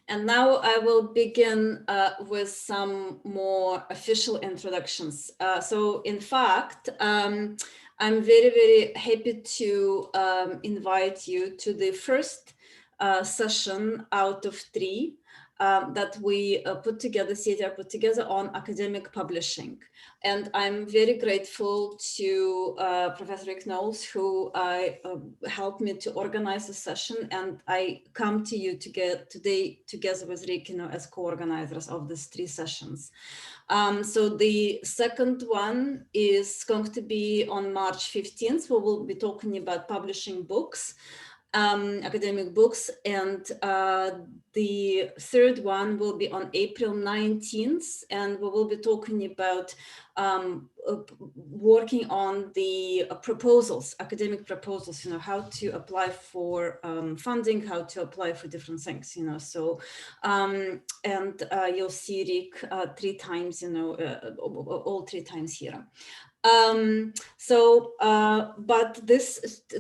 And now I will begin with some more official introductions. So in fact, I'm very, very happy to invite you to the first session out of 3 that we CATR put together on academic publishing. And I'm very grateful to Professor Knowles, who helped me to organize the session. And I come to you today together with Rick, as co-organizers of these 3 sessions. So the second one is going to be on March 15th, where we'll be talking about publishing books. Academic books, and the third one will be on April 19th, and we will be talking about working on the proposals, academic proposals, how to apply for funding, how to apply for different things, so and you'll see Rick 3 times, all 3 times here. But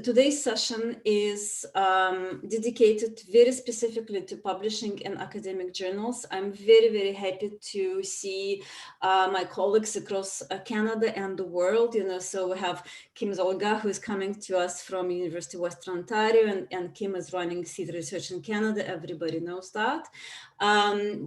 today's session is dedicated very specifically to publishing in academic journals. I'm very, very happy to see my colleagues across Canada and the world, so we have Kim Solga, who is coming to us from University of Western Ontario, and Kim is running theatre research in Canada. Everybody knows that.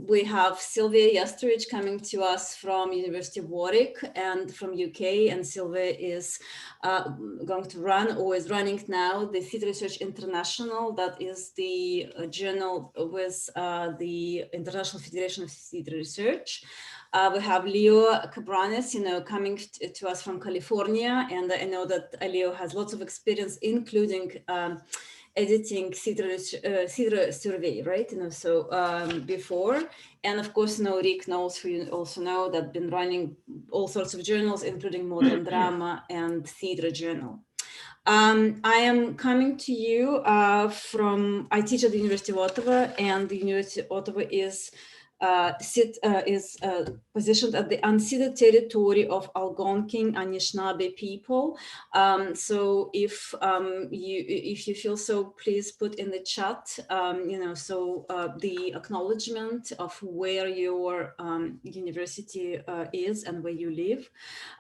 We have Silvija Jestrovic coming to us from University of Warwick and from UK, and Silvija is going to run, or is running now, the Theatre Research International. That is the journal with the International Federation of Theatre Research. We have Leo Cabranes, coming to us from California, and I know that Leo has lots of experience, including editing theatre survey, right? Before, and of course, Rick Knowles, who you also know, that been running all sorts of journals, including Modern Drama and Theatre Journal. I am coming to you I teach at the University of Ottawa, and the University of Ottawa is positioned at the unceded territory of Algonquin Anishinaabe people. So if you feel so, please put in the chat, the acknowledgement of where your university is and where you live.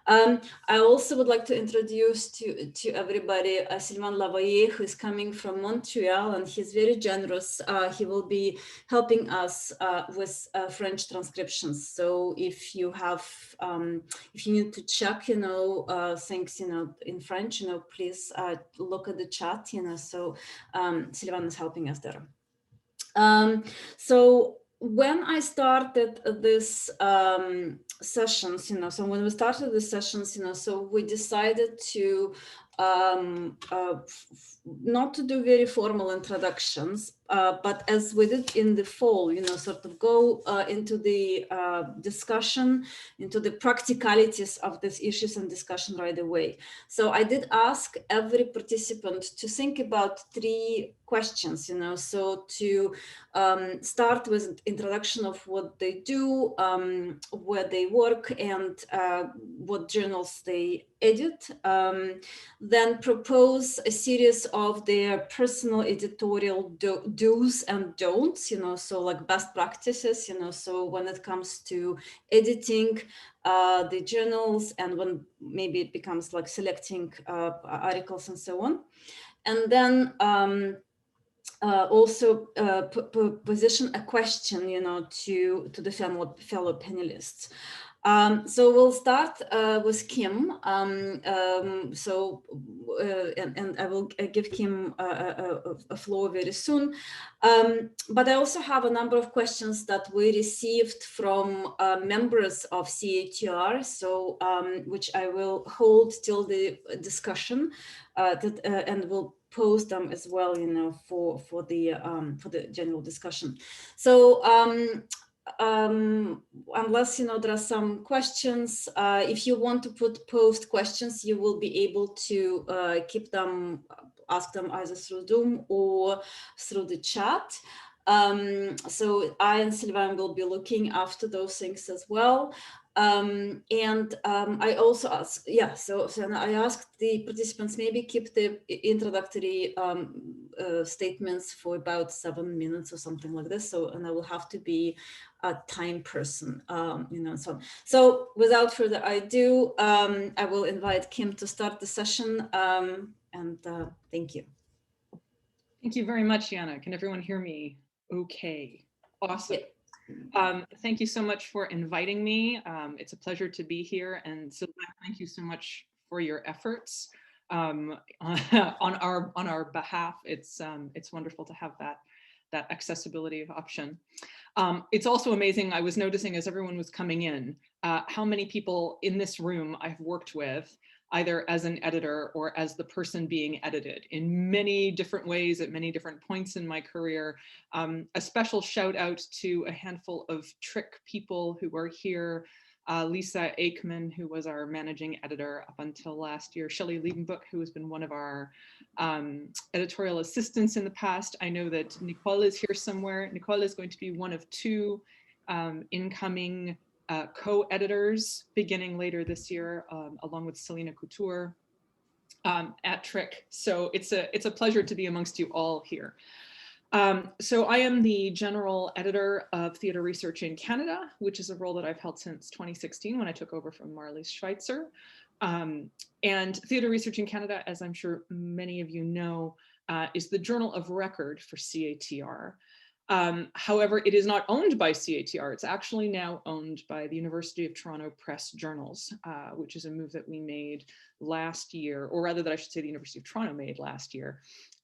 I also would like to introduce to everybody Sylvain Lavoyer, who is coming from Montreal, and he's very generous. He will be helping us with French transcriptions. So if you have, if you need to check, things, in French, please look at the chat, so Sylvain is helping us there. So when I started this sessions, so when we started the sessions, so we decided to not to do very formal introductions, but as we did in the fall, sort of go into the discussion, into the practicalities of these issues and discussion right away. So I did ask every participant to think about 3 questions, so to start with introduction of what they do, where they work, and what journals they edit, then propose a series of their personal editorial do's and don'ts, so like best practices, so when it comes to editing the journals, and when maybe it becomes like selecting articles and so on. And then also position a question, to the fellow panelists. So we'll start with Kim. And I will give Kim a floor very soon. But I also have a number of questions that we received from members of CATR, so which I will hold till the discussion, and will post them as well, for the general discussion. So unless there are some questions, if you want to post questions, you will be able to ask them either through Zoom or through the chat. So I and Sylvain will be looking after those things as well. I also asked, so I asked the participants maybe keep the introductory statements for about 7 minutes or something like this. So, and I will have to be a time person, you know, so on. So without further ado, I will invite Kim to start the session, and thank you. Thank you very much, Yana. Can everyone hear me okay? Awesome. Yeah. Thank you so much for inviting me. It's a pleasure to be here. And Silvija, thank you so much for your efforts on our behalf. It's wonderful to have that accessibility option. It's also amazing. I was noticing as everyone was coming in, how many people in this room I've worked with, either as an editor or as the person being edited in many different ways at many different points in my career. A special shout out to a handful of Trick people who are here. Lisa Aikman, who was our managing editor up until last year, Shelley Liebenbuch, who has been one of our editorial assistants in the past. I know that Nicole is here somewhere. Nicole is going to be one of two incoming co-editors beginning later this year, along with Selena Couture at Trick. So it's a pleasure to be amongst you all here. So I am the general editor of theater research in Canada, which is a role that I've held since 2016 when I took over from Marlies Schweitzer. And theater research in Canada, as I'm sure many of you know, is the journal of record for CATR. However, it is not owned by CATR. It's actually now owned by the University of Toronto Press Journals, which is a move that we made last year, or rather that I should say the University of Toronto made last year.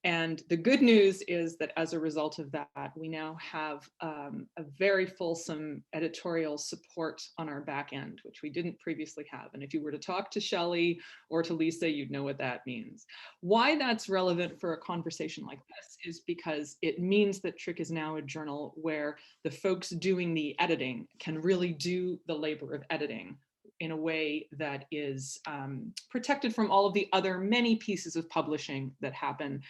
And the good news is that as a result of that, we now have a very fulsome editorial support on our back end, which we didn't previously have. And if you were to talk to Shelley or to Lisa, you'd know what that means. Why that's relevant for a conversation like this is because it means that Trick is now a journal where the folks doing the editing can really do the labor of editing in a way that is protected from all of the other many pieces of publishing that happen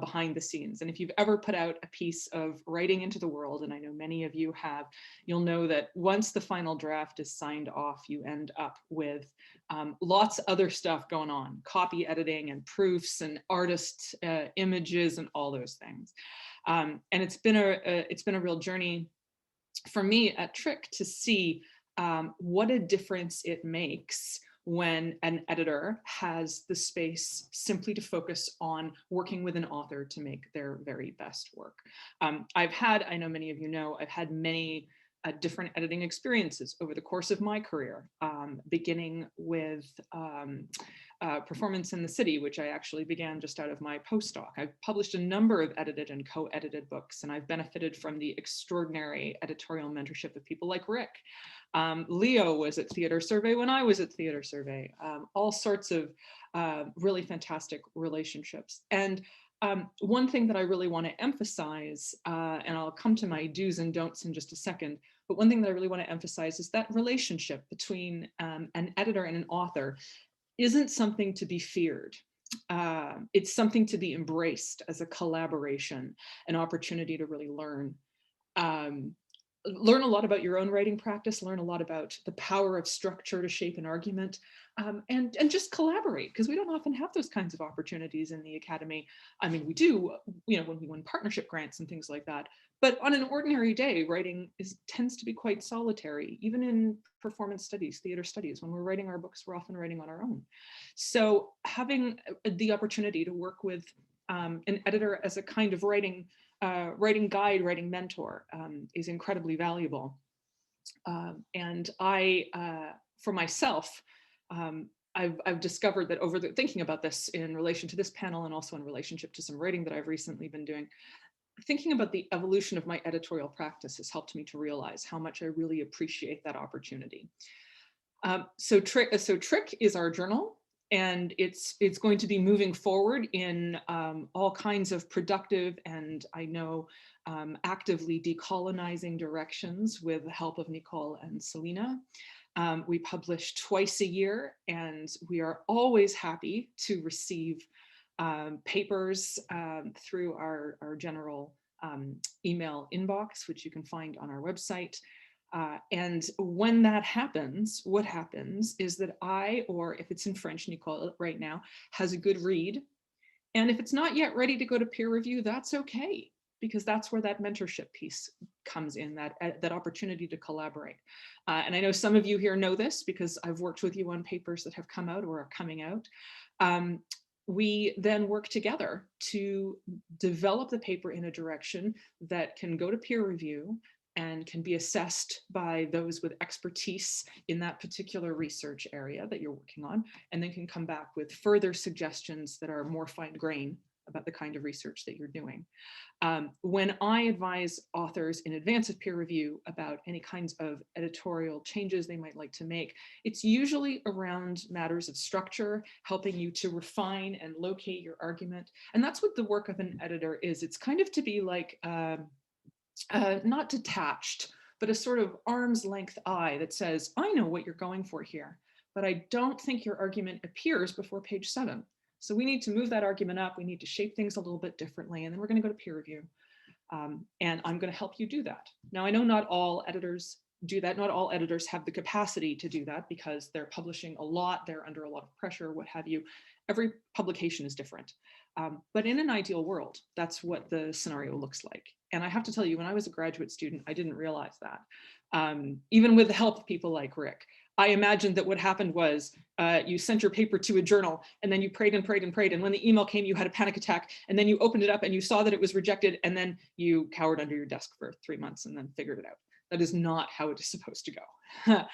behind the scenes. And if you've ever put out a piece of writing into the world, and I know many of you have, you'll know that once the final draft is signed off, you end up with lots of other stuff going on, copy editing and proofs and artist images and all those things. And it's been a real journey for me at Trick to see what a difference it makes when an editor has the space simply to focus on working with an author to make their very best work. I know many of you know, I've had many different editing experiences over the course of my career, beginning with Performance in the City, which I actually began just out of my postdoc. I've published a number of edited and co-edited books, and I've benefited from the extraordinary editorial mentorship of people like Rick. Leo was at Theater Survey when I was at Theater Survey. All sorts of really fantastic relationships. And one thing that I really want to emphasize, and I'll come to my do's and don'ts in just a second, but one thing that I really want to emphasize is that relationship between an editor and an author isn't something to be feared. It's something to be embraced as a collaboration, an opportunity to really learn. Learn a lot about your own writing practice, learn a lot about the power of structure to shape an argument, and just collaborate, because we don't often have those kinds of opportunities in the academy. I mean, we do, you know, when we win partnership grants and things like that, but on an ordinary day, writing tends to be quite solitary. Even in performance studies, theater studies, when we're writing our books, we're often writing on our own. So having the opportunity to work with an editor as a kind of writing guide, writing mentor is incredibly valuable. And for myself, I've discovered that thinking about this in relation to this panel and also in relationship to some writing that I've recently been doing, thinking about the evolution of my editorial practice has helped me to realize how much I really appreciate that opportunity. So Trick is our journal, and it's going to be moving forward in all kinds of productive and, I know, actively decolonizing directions with the help of Nicole and Selena. We publish twice a year, and we are always happy to receive papers through our general email inbox, which you can find on our website. And when that happens, what happens is that I, or if it's in French, Nicole right now, has a good read And if it's not yet ready to go to peer review, that's okay, because that's where that mentorship piece comes in, that opportunity to collaborate. And I know some of you here know this because I've worked with you on papers that have come out or are coming out. We then work together to develop the paper in a direction that can go to peer review and can be assessed by those with expertise in that particular research area that you're working on, and then can come back with further suggestions that are more fine-grained about the kind of research that you're doing. When I advise authors in advance of peer review about any kinds of editorial changes they might like to make, it's usually around matters of structure, helping you to refine and locate your argument. And that's what the work of an editor is. It's kind of to be like, not detached, but a sort of arm's length eye that says, I know what you're going for here, but I don't think your argument appears before page 7. So we need to move that argument up. We need to shape things a little bit differently. And then we're going to go to peer review. And I'm going to help you do that. Now, I know not all editors do that. Not all editors have the capacity to do that because they're publishing a lot. They're under a lot of pressure, what have you. Every publication is different. But in an ideal world, that's what the scenario looks like. And I have to tell you, when I was a graduate student, I didn't realize that. Even with the help of people like Rick, I imagined that what happened was you sent your paper to a journal and then you prayed and prayed and prayed. And when the email came, you had a panic attack and then you opened it up and you saw that it was rejected and then you cowered under your desk for 3 months and then figured it out. That is not how it is supposed to go.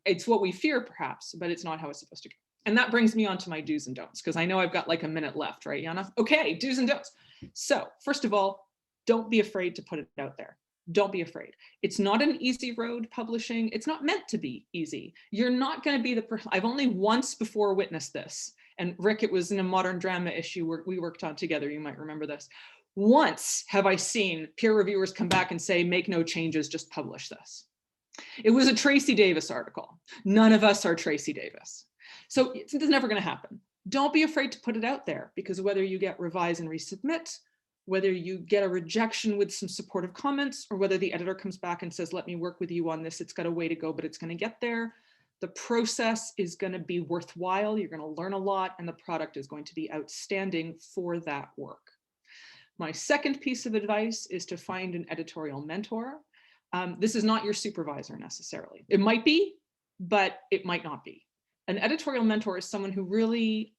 It's what we fear perhaps, but it's not how it's supposed to go. And that brings me on to my do's and don'ts, because I know I've got like a minute left, right, Yana? Okay, do's and don'ts. So first of all, don't be afraid to put it out there. Don't be afraid. It's not an easy road, publishing. It's not meant to be easy. You're not going to be the person. I've only once before witnessed this. And Rick, it was in a modern drama issue where we worked on together. You might remember this. Once have I seen peer reviewers come back and say, make no changes, just publish this. It was a Tracy Davis article. None of us are Tracy Davis. So it's never going to happen. Don't be afraid to put it out there, because whether you get revise and resubmit, whether you get a rejection with some supportive comments, or whether the editor comes back and says, let me work with you on this, it's got a way to go, but it's going to get there. The process is going to be worthwhile. You're going to learn a lot, and the product is going to be outstanding for that work. My second piece of advice is to find an editorial mentor. This is not your supervisor necessarily. It might be, but it might not be. An editorial mentor is someone who really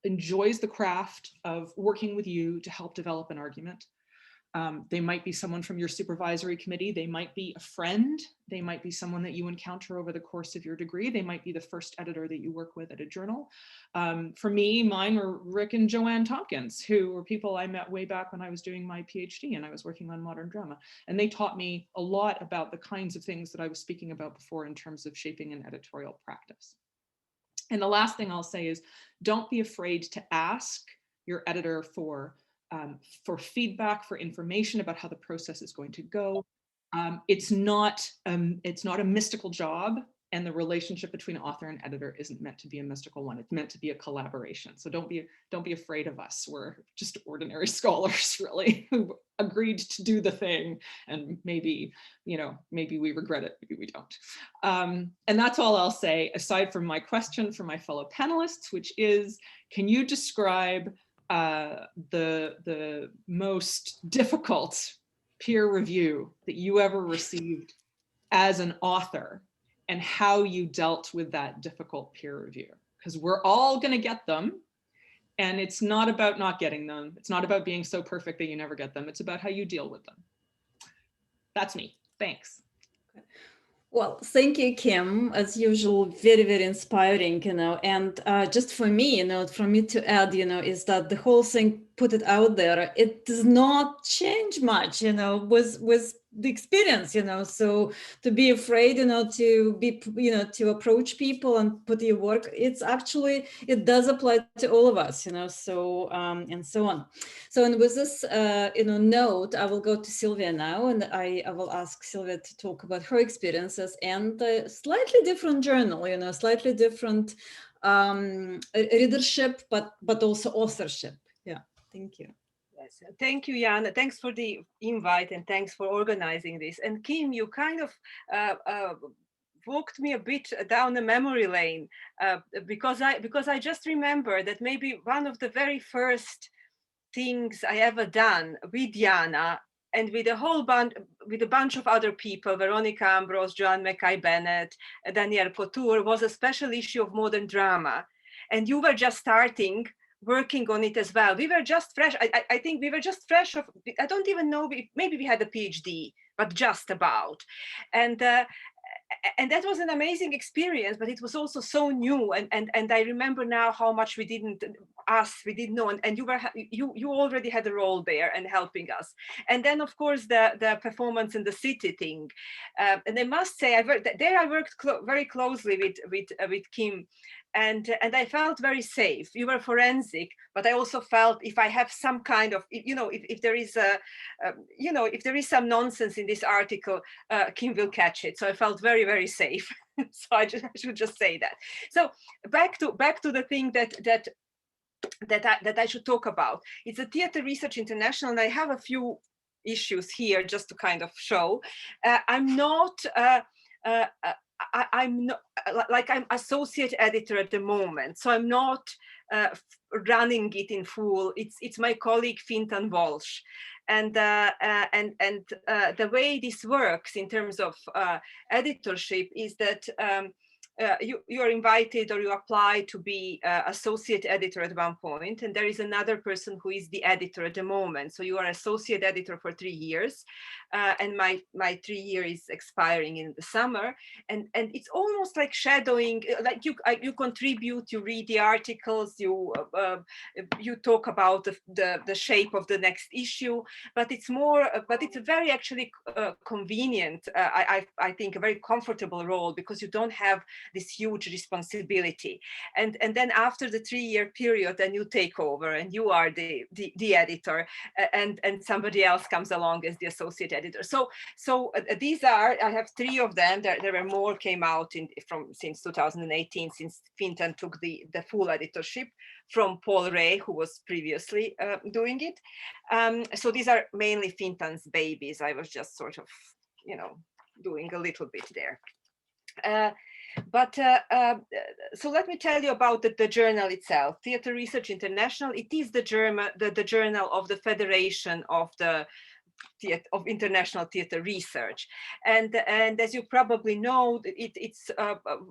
enjoys the craft of working with you to help develop an argument. They might be someone from your supervisory committee. They might be a friend. They might be someone that you encounter over the course of your degree. They might be the first editor that you work with at a journal. For me, mine were Rick and Joanne Tompkins, who were people I met way back when I was doing my PhD and I was working on modern drama. And they taught me a lot about the kinds of things that I was speaking about before in terms of shaping an editorial practice. And the last thing I'll say is, don't be afraid to ask your editor for feedback, for information about how the process is going to go. It's not a mystical job, and the relationship between author and editor isn't meant to be a mystical one. It's meant to be a collaboration. So don't be afraid of us. We're just ordinary scholars, really, who agreed to do the thing, and maybe we regret it, maybe we don't. And that's all I'll say, aside from my question for my fellow panelists, which is, can you describe the most difficult peer review that you ever received as an author, and how you dealt with that difficult peer review? Because we're all going to get them, and it's not about not getting them. It's not about being so perfect that you never get them. It's about how you deal with them. That's me. Thanks. Well, thank you, Kim. As usual, very, very inspiring, and just for me, for me to add, is that the whole thing, put it out there, it does not change much, with the experience, so to be afraid, to be, to approach people and put your work, it does apply to all of us, so, and so on. So, and with this, note, I will go to Silvia now, and I will ask Silvia to talk about her experiences and a slightly different journal, slightly different readership, but also authorship. Yeah, thank you. Yes, thank you, Yana. Thanks for the invite and thanks for organizing this. And Kim, you kind of walked me a bit down a memory lane, because I just remember that maybe one of the very first things I ever done with Yana and with a whole bunch, with a bunch of other people, Veronica Ambrose, Joanne Mackay-Bennett, Danielle Potour, was a special issue of Modern Drama. And you were just starting working on it as well. We were just fresh. I think we were just fresh of, I don't even know, maybe we had a PhD, but just about. And that was an amazing experience, but it was also so new. And I remember now how much we didn't know. And you already had a role there and helping us. And then of course the performance in the city thing. And I must say, I worked very closely with Kim. And I felt very safe. You were forensic, but I also felt if I have some kind of, if there is if there is some nonsense in this article, Kim will catch it. So I felt very, very safe. So I should just say that. So back to the thing that I should talk about. It's a Theatre Research International, and I have a few issues here just to kind of show. I'm not. I'm not, like, I'm associate editor at the moment, so I'm not running it in full. It's my colleague Fintan Walsh, and the way this works in terms of editorship is that you are invited or you apply to be associate editor at one point, and there is another person who is the editor at the moment. So you are associate editor for 3 years, and my 3 year is expiring in the summer, and it's almost like shadowing. Like you contribute, you read the articles, you talk about the shape of the next issue, but it's more, but it's a very actually convenient, I think a very comfortable role, because you don't have this huge responsibility. And then after the 3 year period, then you take over and you are the editor, and somebody else comes along as the associate editor. So these are, I have 3 of them. There were more came out since 2018, since Fintan took the full editorship from Paul Ray, who was previously doing it. So these are mainly Fintan's babies. I was just sort of, doing a little bit there. So let me tell you about the journal itself. Theatre Research International. It is the journal of the Federation of International Theatre Research, and as you probably know, it's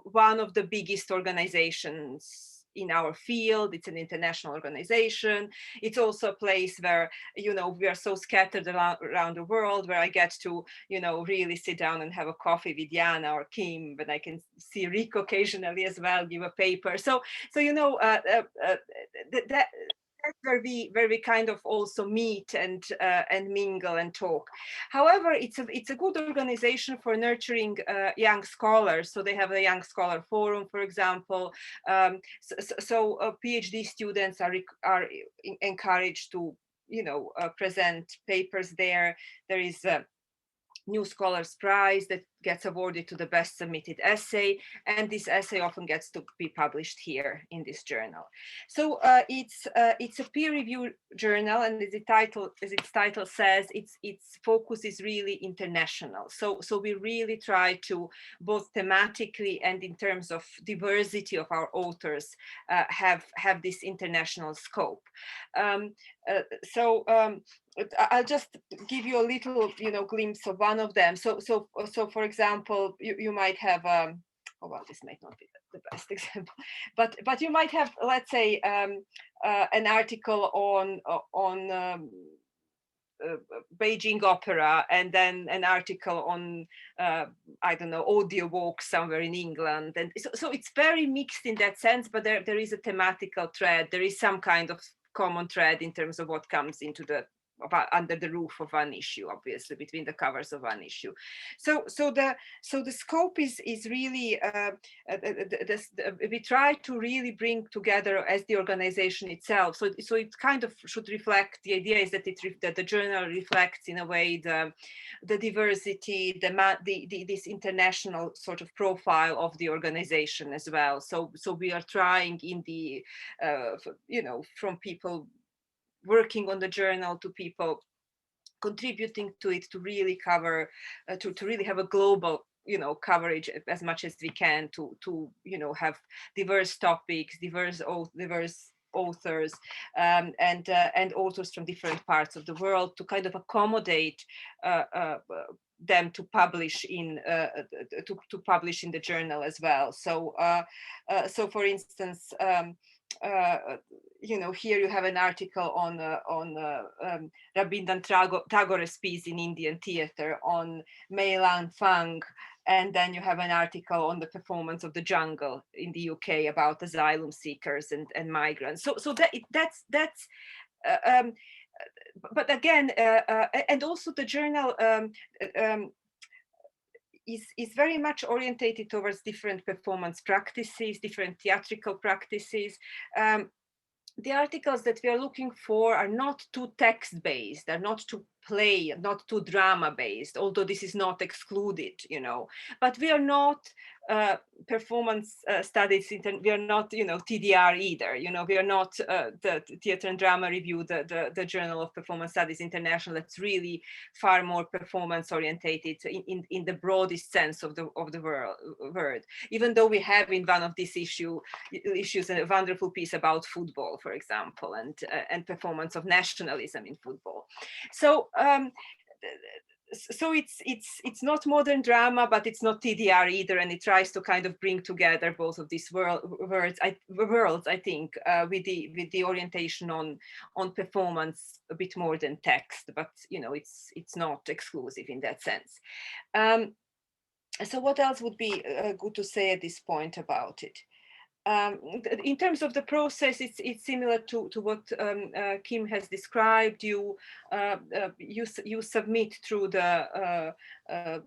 one of the biggest organizations in our field. It's an international organization. It's also a place where, we are so scattered around the world, where I get to, really sit down and have a coffee with Yana or Kim, but I can see Rick occasionally as well, give a paper. So that's where we kind of also meet and mingle and talk. However, it's a good organization for nurturing young scholars. So they have a Young Scholar Forum, for example. So PhD students are encouraged to present papers there. There is a New Scholars Prize that gets awarded to the best submitted essay, and this essay often gets to be published here in this journal. So it's a peer-reviewed journal, and as its title says, its focus is really international. So we really try to, both thematically and in terms of diversity of our authors, have this international scope. I'll just give you a little, glimpse of one of them. So for example, you might have, oh well, this might not be the best example, but you might have, let's say, an article on Beijing opera, and then an article on I don't know, audio walk somewhere in England, and so it's very mixed in that sense. But there is a thematical thread. There is some kind of common thread in terms of what comes into under the roof of one issue, obviously between the covers of one issue. So the scope is really we try to really bring together as the organization itself. So it kind of should reflect, the idea is that that the journal reflects in a way the diversity, this international sort of profile of the organization as well. So we are trying in the from people working on the journal to people contributing to it, to really cover, to really have a global coverage as much as we can to have diverse topics, diverse authors, and authors from different parts of the world to kind of accommodate them to publish in to publish in the journal as well. So so for instance, here you have an article on Rabindranath Tagore's piece in Indian theater on Meilan Fang, and then you have an article on the performance of the jungle in the UK about asylum seekers and migrants. So that's but again, and also the journal is very much orientated towards different performance practices, different theatrical practices. The articles that we are looking for are not too text-based, they're not too play, not too drama-based, although this is not excluded, but we are not performance studies, we are not, TDR either, we are not the Theatre and Drama Review, the Journal of Performance Studies International, that's really far more performance orientated in the broadest sense of the word, even though we have in one of these issues a wonderful piece about football, for example, and performance of nationalism in football. So so it's not modern drama, but it's not TDR either, and it tries to kind of bring together both of these worlds, I think, with the orientation on performance a bit more than text, but it's not exclusive in that sense. So what else would be good to say at this point about it? In terms of the process, it's similar to what Kim has described. You submit through the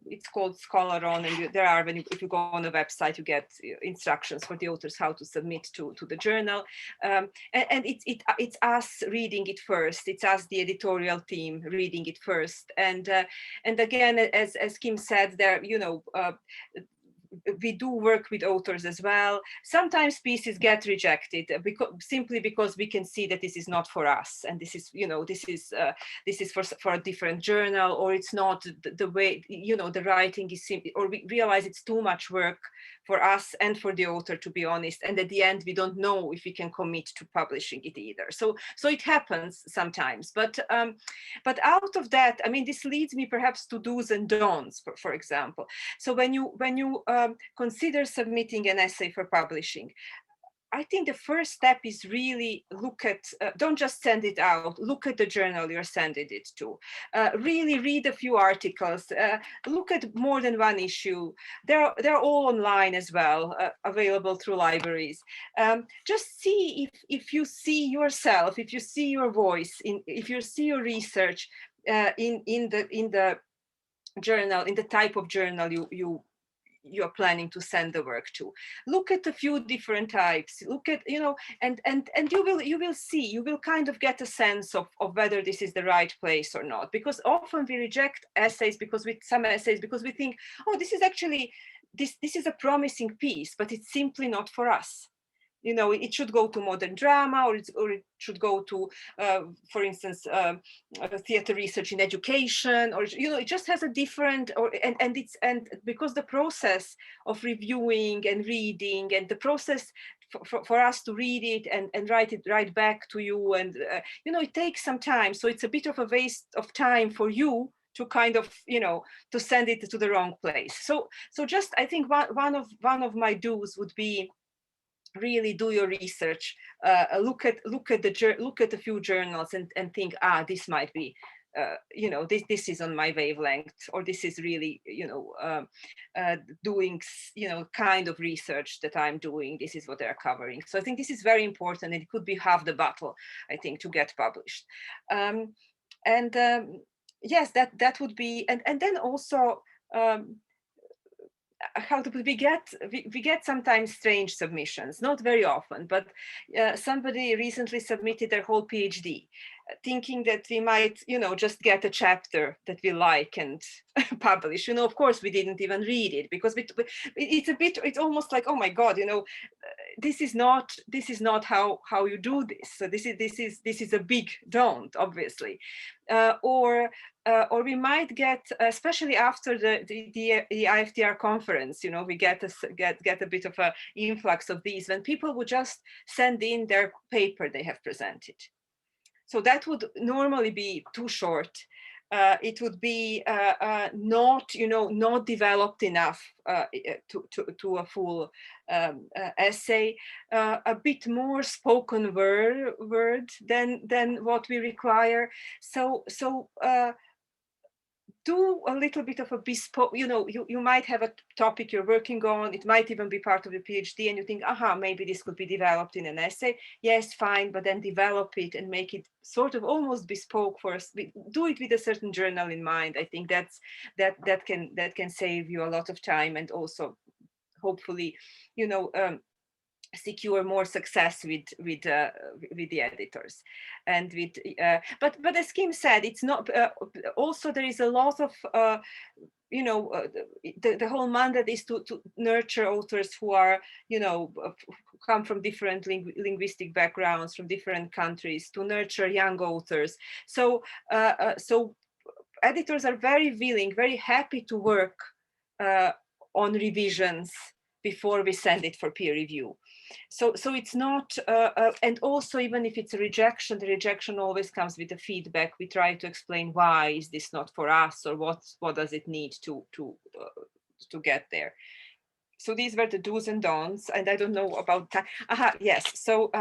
it's called Scholaron, and if you go on the website, you get instructions for the authors how to submit to the journal, and it's us reading it first. It's us, the editorial team, reading it first, and again, as Kim said, there we do work with authors as well. Sometimes pieces get rejected simply because we can see that this is not for us, and this is for a different journal, or it's not the way the writing is simply, or we realize it's too much work for us and for the author, to be honest, and at the end we don't know if we can commit to publishing it either. So it happens sometimes, but out of that, I mean, this leads me perhaps to do's and don'ts, for example. So when you consider submitting an essay for publishing, I think the first step is really look at, don't just send it out, look at the journal you're sending it to. Really read a few articles, look at more than one issue. They're all online as well, available through libraries. Just see if you see yourself, if you see your voice, if you see your research in the journal, in the type of journal you're planning to send the work to. Look at a few different types, look at, and you will see, you will kind of get a sense of whether this is the right place or not, because often we reject essays because we think, oh, this is actually, this is a promising piece, but it's simply not for us. It should go to modern drama, or it should go to, for instance, theater research in education, or it just has a different, and because the process of reviewing and reading, and the process for us to read it and write back to you, and it takes some time. So it's a bit of a waste of time for you to kind of, to send it to the wrong place. So just, I think one of my do's would be, really do your research, look at a few journals and think, this might be, this is on my wavelength, or this is really, doing, kind of research that I'm doing. This is what they're covering. So I think this is very important, and it could be half the battle, I think, to get published. Yes, that would be, and then also, how to put, we get sometimes strange submissions, not very often, but somebody recently submitted their whole PhD, thinking that we might, just get a chapter that we like and publish. Of course, we didn't even read it because it's almost like, oh my God, this is not how you do this. So this is a big don't, obviously, or we might get, especially after the IFTR conference, we get a bit of an influx of these when people would just send in their paper they have presented. So that would normally be too short. It would be not developed enough to a full essay, a bit more spoken word than what we require. So do a little bit of a bespoke, you might have a topic you're working on, it might even be part of your PhD, and you think, maybe this could be developed in an essay. Yes, fine, but then develop it and make it sort of almost bespoke for us. Do it with a certain journal in mind. I think that can save you a lot of time, and also hopefully, secure more success with the editors, and with but as Kim said, it's not also there is a lot of the whole mandate is to nurture authors who are come from different linguistic backgrounds, from different countries, to nurture young authors. So editors are very willing, very happy to work on revisions before we send it for peer review. So it's not, and also even if it's a rejection, the rejection always comes with the feedback. We try to explain why is this not for us, or what does it need to get there. So these were the do's and don'ts, and I don't know about time. Yes. So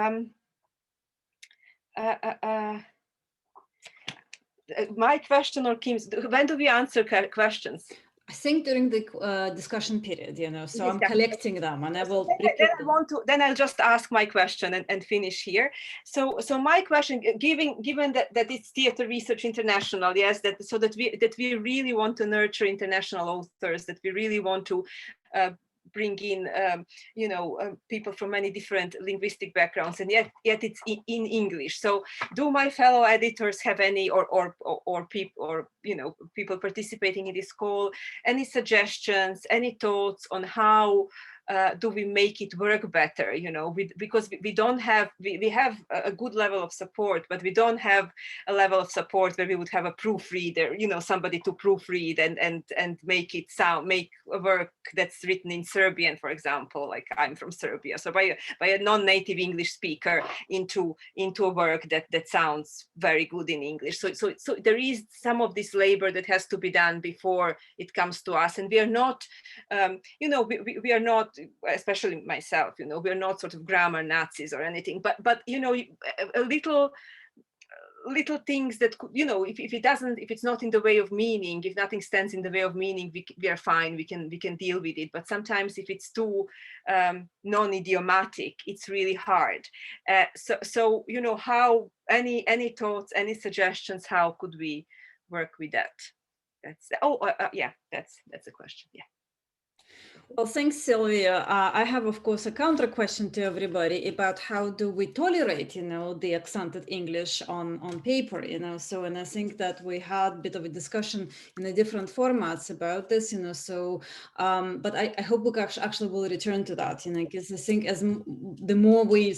my question or Kim's, when do we answer questions? I think during the discussion period, so I'm collecting them, and I will repeat them. Then I'll just ask my question and finish here. So my question, given that it's Theatre Research International, yes, that we really want to nurture international authors, that we really want to bring in people from many different linguistic backgrounds, and yet it's in English. So do my fellow editors have any or people participating in this call, any suggestions, any thoughts on how do we make it work better, because we don't have, we have a good level of support, but we don't have a level of support where we would have a proofreader, somebody to proofread and make a work that's written in Serbian, for example, like I'm from Serbia. So by a non-native English speaker into a work that sounds very good in English. So there is some of this labor that has to be done before it comes to us. And we are not, we are not, especially myself, we're not sort of grammar Nazis or anything, but a little things that could, if it's not in the way of meaning, if nothing stands in the way of meaning, we are fine, we can deal with it. But sometimes if it's too non-idiomatic, it's really hard. So how, any thoughts, any suggestions, how could we work with that? That's a question. Yeah. Well, thanks, Silvia. I have, of course, a counter question to everybody about how do we tolerate, the accented English on paper, So, and I think that we had a bit of a discussion in the different formats about this, So, but I hope we actually will return to that, because I think the more we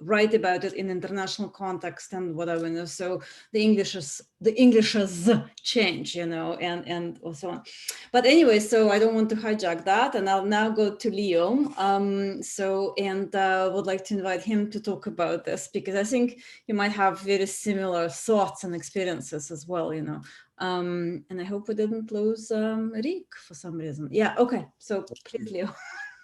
write about it in international context and whatever, so the Englishes change, and so on. But anyway, so I don't want to hijack that, and I'll now go to Leo. Would like to invite him to talk about this, because I think you might have very similar thoughts and experiences as well, and I hope we didn't lose Rick for some reason. Yeah, okay, so please, Leo.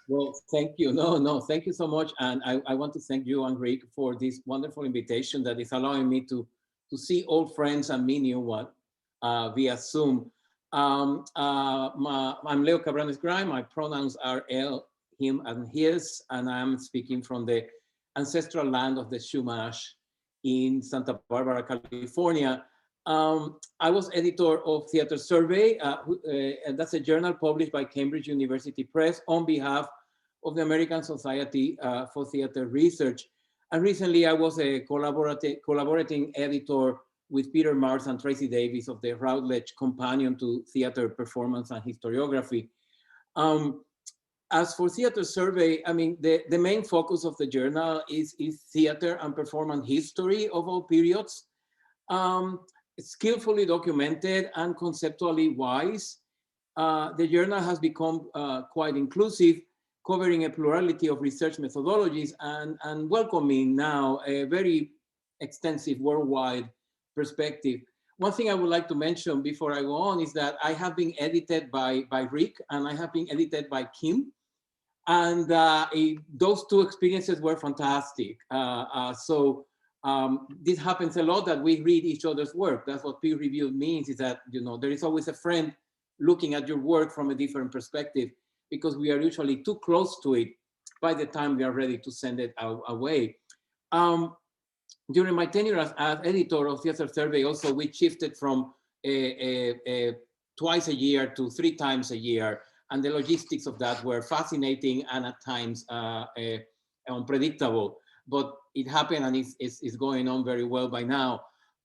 Well, thank you. No, thank you so much. And I want to thank you and Rick for this wonderful invitation that is allowing me to see old friends and meet new one via Zoom. I'm Leo Cabranes-Grant. My pronouns are elle, him, and his, and I'm speaking from the ancestral land of the Chumash in Santa Barbara, California. I was editor of Theater Survey, and that's a journal published by Cambridge University Press on behalf of the American Society for Theater Research. And recently I was a collaborating editor with Peter Mars and Tracy Davis of the Routledge Companion to Theater, Performance, and Historiography. As for theater survey, I mean, the main focus of the journal is theater and performance history of all periods. Skillfully documented and conceptually wise. The journal has become quite inclusive, covering a plurality of research methodologies and welcoming now a very extensive worldwide perspective. One thing I would like to mention before I go on is that I have been edited by Rick and I have been edited by Kim. And those two experiences were fantastic. This happens a lot that we read each other's work. That's what peer review means, is that, you know, there is always a friend looking at your work from a different perspective, because we are usually too close to it by the time we are ready to send it away. During my tenure as editor of Theater Survey, also we shifted from twice a year to 3 times a year. And the logistics of that were fascinating and at times unpredictable, but it happened and it's going on very well by now.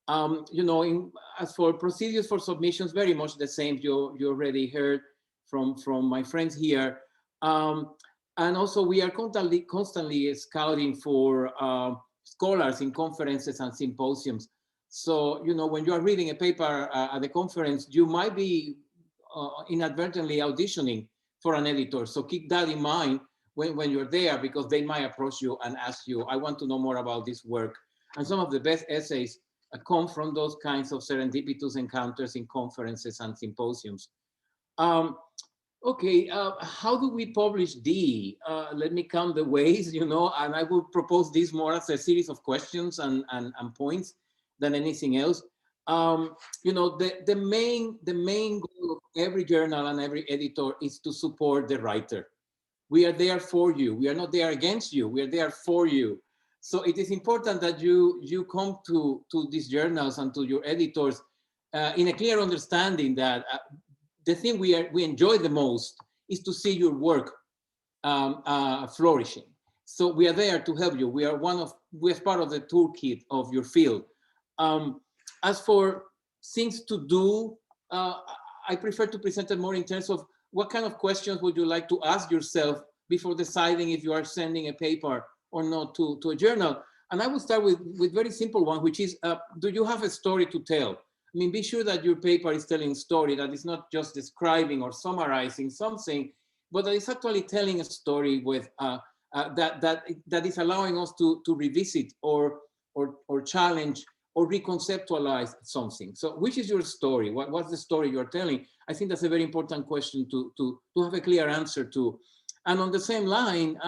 You know, as for procedures for submissions, very much the same. You already heard from my friends here. And also we are constantly scouting for scholars in conferences and symposiums. So, you know, when you are reading a paper at the conference, you might be inadvertently auditioning for an editor. So keep that in mind when you're there, because they might approach you and ask you, I want to know more about this work. And some of the best essays come from those kinds of serendipitous encounters in conferences and symposiums. Okay, how do we publish D? Let me count the ways, you know, and I will propose this more as a series of questions and points than anything else. You know, the main goal of every journal and every editor is to support the writer. We are there for you. We are not there against you. We are there for you. So it is important that you come to these journals and to your editors in a clear understanding that the thing we enjoy the most is to see your work flourishing. So we are there to help you. We are part of the toolkit of your field. As for things to do, I prefer to present it more in terms of what kind of questions would you like to ask yourself before deciding if you are sending a paper or not to a journal. And I will start with very simple one, which is, do you have a story to tell? I mean, be sure that your paper is telling a story, that is not just describing or summarizing something, but that is actually telling a story with that is allowing us to revisit or challenge or reconceptualize something. So which is your story? What's the story you're telling? I think that's a very important question to have a clear answer to. And on the same line,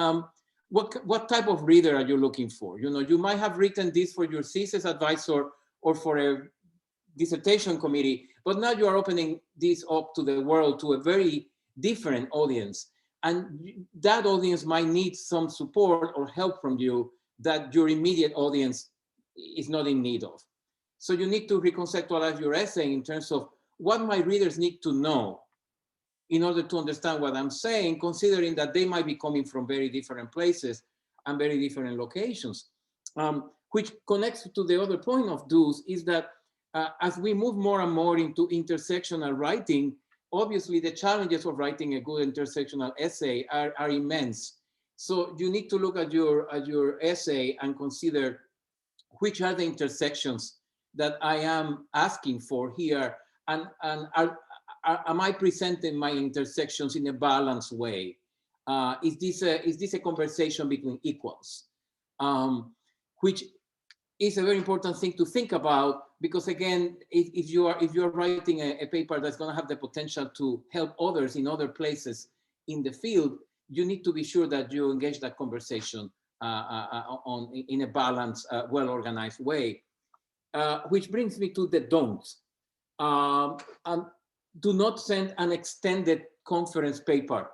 what type of reader are you looking for? You know, you might have written this for your thesis advisor or for a dissertation committee, but now you are opening this up to the world, to a very different audience. And that audience might need some support or help from you that your immediate audience is not in need of. So you need to reconceptualize your essay in terms of what my readers need to know in order to understand what I'm saying, considering that they might be coming from very different places and very different locations. Which connects to the other point of those is that as we move more and more into intersectional writing, obviously the challenges of writing a good intersectional essay are immense. So you need to look at your essay and consider which are the intersections that I am asking for here, and am I presenting my intersections in a balanced way? Is this a conversation between equals? Which is a very important thing to think about, because again, if you're writing a paper that's going to have the potential to help others in other places in the field, you need to be sure that you engage that conversation in a balanced, well-organized way. Which brings me to the don'ts. Do not send an extended conference paper.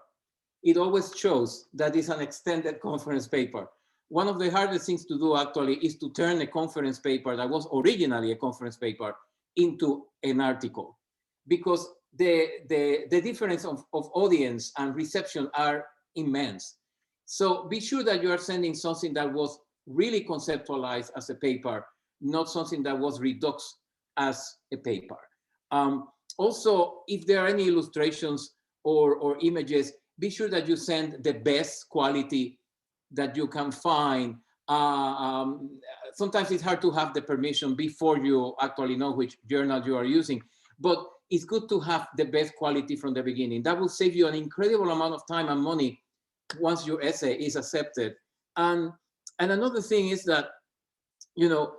It always shows that it's an extended conference paper. One of the hardest things to do actually is to turn a conference paper that was originally a conference paper into an article, because the difference of audience and reception are immense. So be sure that you are sending something that was really conceptualized as a paper, not something that was reduced as a paper. Also, if there are any illustrations or images, be sure that you send the best quality that you can find. Sometimes it's hard to have the permission before you actually know which journal you are using, but it's good to have the best quality from the beginning. That will save you an incredible amount of time and money once your essay is accepted. And another thing is that, you know,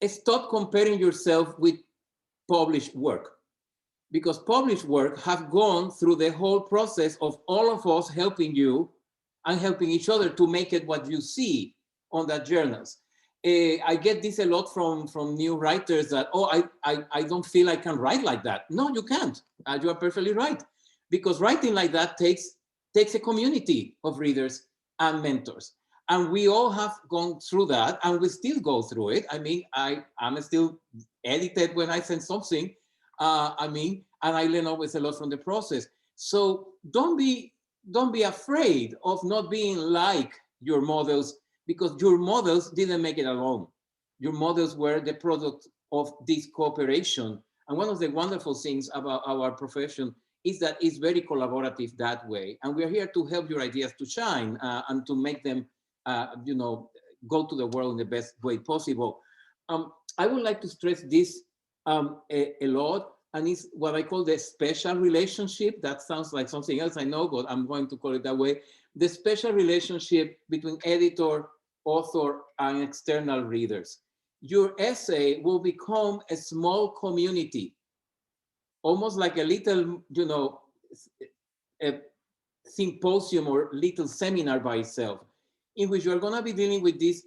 stop comparing yourself with published work, because published work have gone through the whole process of all of us helping you and helping each other to make it what you see on that journals. I get this a lot from new writers that, oh, I don't feel I can write like that. No, you can't. You are perfectly right. Because writing like that takes a community of readers and mentors. And we all have gone through that, and we still go through it. I mean, I'm still edited when I send something. And I learn always a lot from the process. So don't be afraid of not being like your models, because your models didn't make it alone. Your models were the product of this cooperation. And one of the wonderful things about our profession is that it's very collaborative that way. And we're here to help your ideas to shine and to make them, you know, go to the world in the best way possible. I would like to stress this a lot, and it's what I call the special relationship. That sounds like something else, I know, but I'm going to call it that way. The special relationship between editor, author, and external readers. Your essay will become a small community, almost like a little, you know, a symposium or little seminar by itself, in which you're going to be dealing with these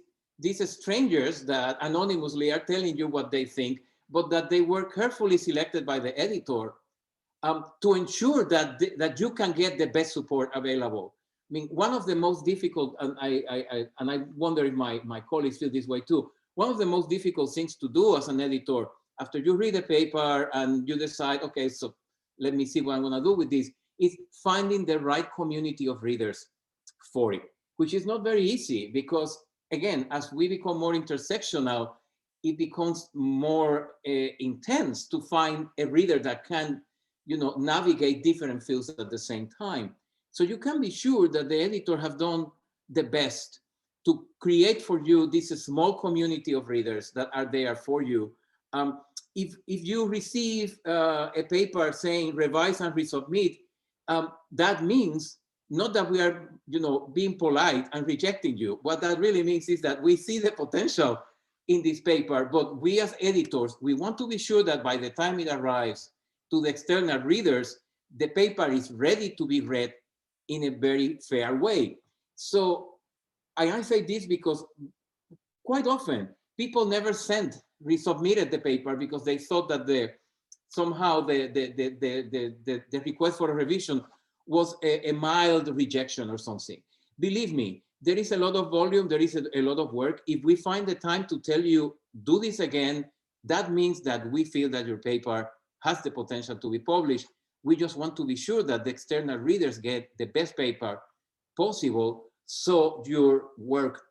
strangers that anonymously are telling you what they think, but that they were carefully selected by the editor to ensure that you can get the best support available. I mean, one of the most difficult, and I wonder if my colleagues feel this way too, one of the most difficult things to do as an editor, after you read a paper and you decide, okay, so let me see what I'm going to do with this, is finding the right community of readers for it, which is not very easy, because again, as we become more intersectional, it becomes more intense to find a reader that can, you know, navigate different fields at the same time. So you can be sure that the editor have done the best to create for you this small community of readers that are there for you. If you receive a paper saying revise and resubmit, that means not that we are, you know, being polite and rejecting you. What that really means is that we see the potential in this paper, but we as editors, we want to be sure that by the time it arrives to the external readers, the paper is ready to be read in a very fair way. So I say this because quite often people never resubmitted the paper because they thought that somehow the request for a revision was a mild rejection or something. Believe me, there is a lot of volume, there is a lot of work. If we find the time to tell you, do this again, that means that we feel that your paper has the potential to be published. We just want to be sure that the external readers get the best paper possible so your work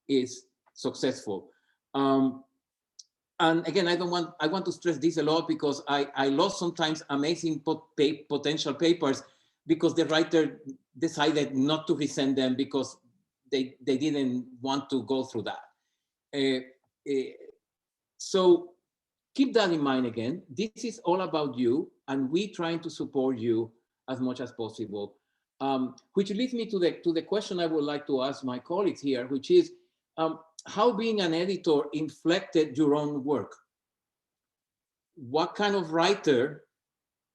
is successful. And again, I want to stress this a lot, because I lost sometimes amazing potential papers because the writer decided not to resend them because they didn't want to go through that. So keep that in mind again. This is all about you, and we trying to support you as much as possible. Which leads me to the question I would like to ask my colleagues here, which is how being an editor inflected your own work. What kind of writer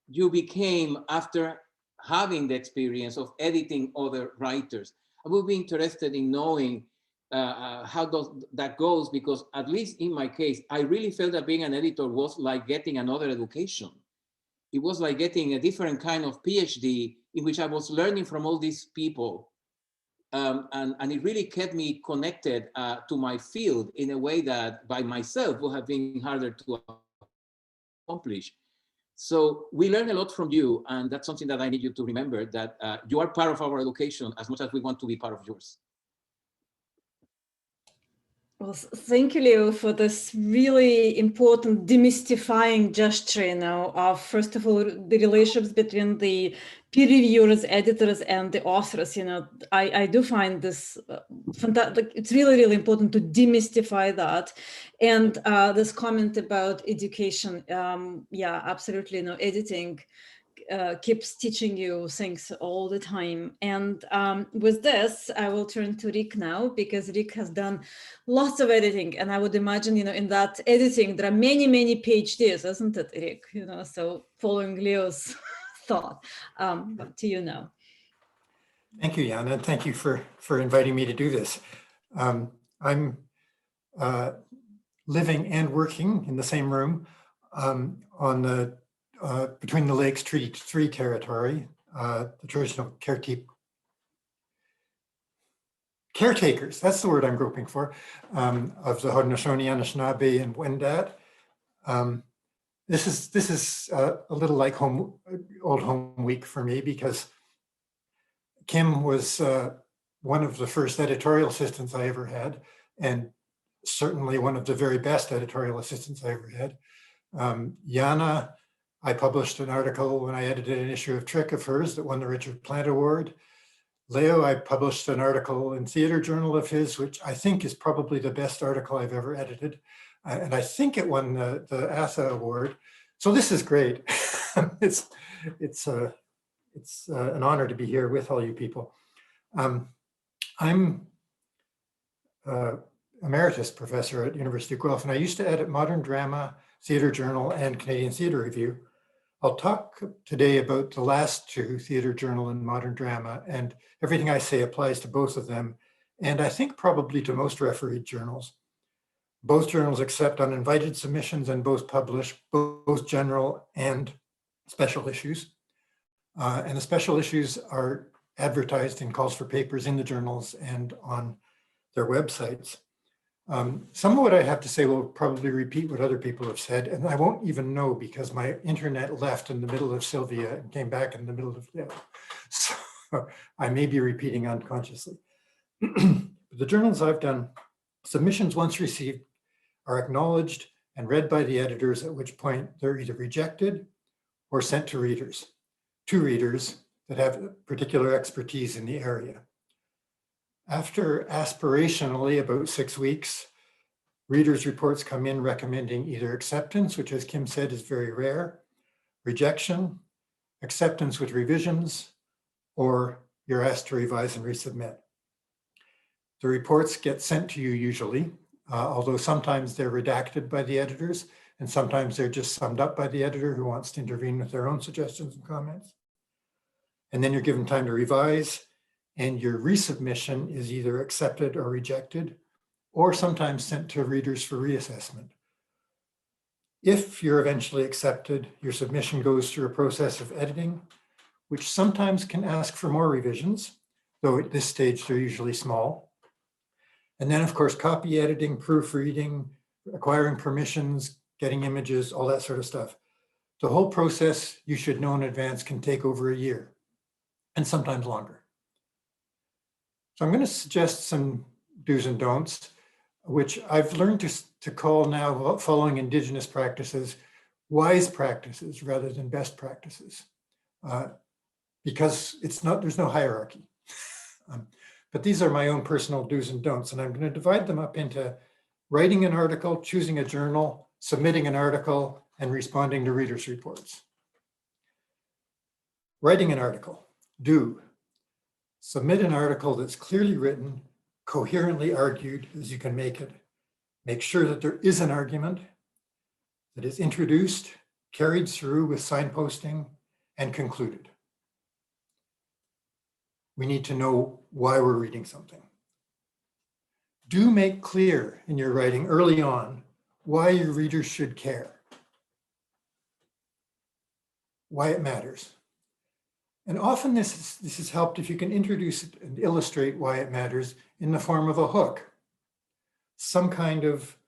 you became after having the experience of editing other writers? I would be interested in knowing how that goes, because at least in my case, I really felt that being an editor was like getting another education. It was like getting a different kind of PhD in which I was learning from all these people. And it really kept me connected to my field in a way that by myself would have been harder to accomplish. So we learn a lot from you, and that's something that I need you to remember, that you are part of our education as much as we want to be part of yours. Well, thank you, Leo, for this really important demystifying gesture, of, first of all, the relationships between the peer reviewers, editors, and the authors. I do find this fantastic. It's really, really important to demystify that. And this comment about education, yeah, absolutely, editing keeps teaching you things all the time. And with this, I will turn to Rick now, because Rick has done lots of editing. And I would imagine, in that editing, there are many, many PhDs, isn't it, Rick? So following Leo's thought, to you now. Thank you, Yana, and thank you for inviting me to do this. I'm living and working in the same room on the between the Lakes Treaty 3 territory, the traditional caretakers, that's the word I'm groping for, of the Haudenosaunee, Anishinaabe, and Wendat. This is a little like old home week for me, because Kim was one of the first editorial assistants I ever had, and certainly one of the very best editorial assistants I ever had. Yana, I published an article when I edited an issue of Trick of hers that won the Richard Plant Award. Leo, I published an article in Theatre Journal of his, which I think is probably the best article I've ever edited. And I think it won the ASA Award. So this is great. It's an honor to be here with all you people. I'm emeritus professor at University of Guelph, and I used to edit Modern Drama, Theatre Journal, and Canadian Theatre Review. I'll talk today about the last two, Theatre Journal and Modern Drama, and everything I say applies to both of them, and I think probably to most refereed journals. Both journals accept uninvited submissions and both publish both general and special issues. And the special issues are advertised in calls for papers in the journals and on their websites. Some of what I have to say will probably repeat what other people have said, and I won't even know because my internet left in the middle of Silvija and came back in the middle of Leo. So I may be repeating unconsciously. The journals I've done, submissions once received are acknowledged and read by the editors, at which point they're either rejected or sent to readers that have particular expertise in the area. After aspirationally about 6 weeks, readers' reports come in recommending either acceptance, which as Kim said is very rare, rejection, acceptance with revisions, or you're asked to revise and resubmit. The reports get sent to you usually, although sometimes they're redacted by the editors, and sometimes they're just summed up by the editor who wants to intervene with their own suggestions and comments. And then you're given time to revise, and your resubmission is either accepted or rejected, or sometimes sent to readers for reassessment. If you're eventually accepted, your submission goes through a process of editing, which sometimes can ask for more revisions, though at this stage they're usually small. And then of course, copy editing, proofreading, acquiring permissions, getting images, all that sort of stuff. The whole process, you should know in advance, can take over a year, and sometimes longer. So I'm going to suggest some do's and don'ts, which I've learned to call now, following Indigenous practices, wise practices rather than best practices, because there's no hierarchy. But these are my own personal do's and don'ts, and I'm going to divide them up into writing an article, choosing a journal, submitting an article, and responding to readers' reports. Writing an article, do. Submit an article that's clearly written, coherently argued as you can make it. Make sure that there is an argument, that is introduced, carried through with signposting, and concluded. We need to know why we're reading something. Do make clear in your writing early on why your readers should care, why it matters. And often this is helped if you can introduce it and illustrate why it matters in the form of a hook, some kind of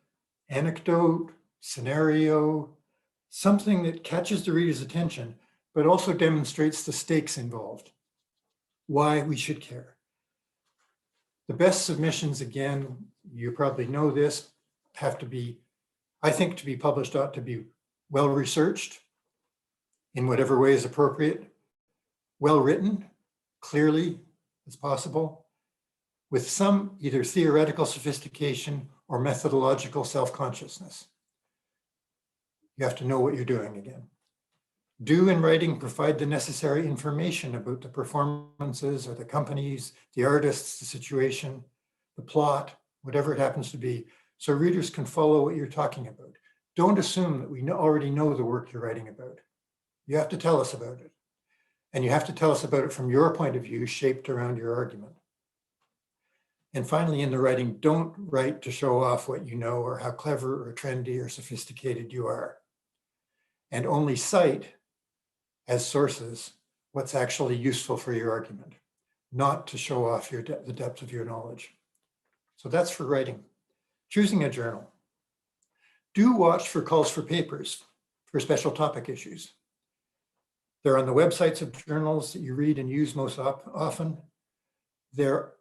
anecdote, scenario, something that catches the reader's attention, but also demonstrates the stakes involved, why we should care. The best submissions, again, you probably know this, have to be, I think to be published ought to be well researched in whatever way is appropriate, well written, clearly as possible, with some either theoretical sophistication or methodological self-consciousness. You have to know what you're doing again. Do in writing provide the necessary information about the performances or the companies, the artists, the situation, the plot, whatever it happens to be, so readers can follow what you're talking about. Don't assume that we already know the work you're writing about. You have to tell us about it. And you have to tell us about it from your point of view, shaped around your argument. And finally, in the writing, don't write to show off what you know or how clever or trendy or sophisticated you are. And only cite as sources what's actually useful for your argument, not to show off the depth of your knowledge. So that's for writing. Choosing a journal. Do watch for calls for papers for special topic issues. They're on the websites of journals that you read and use most often. They're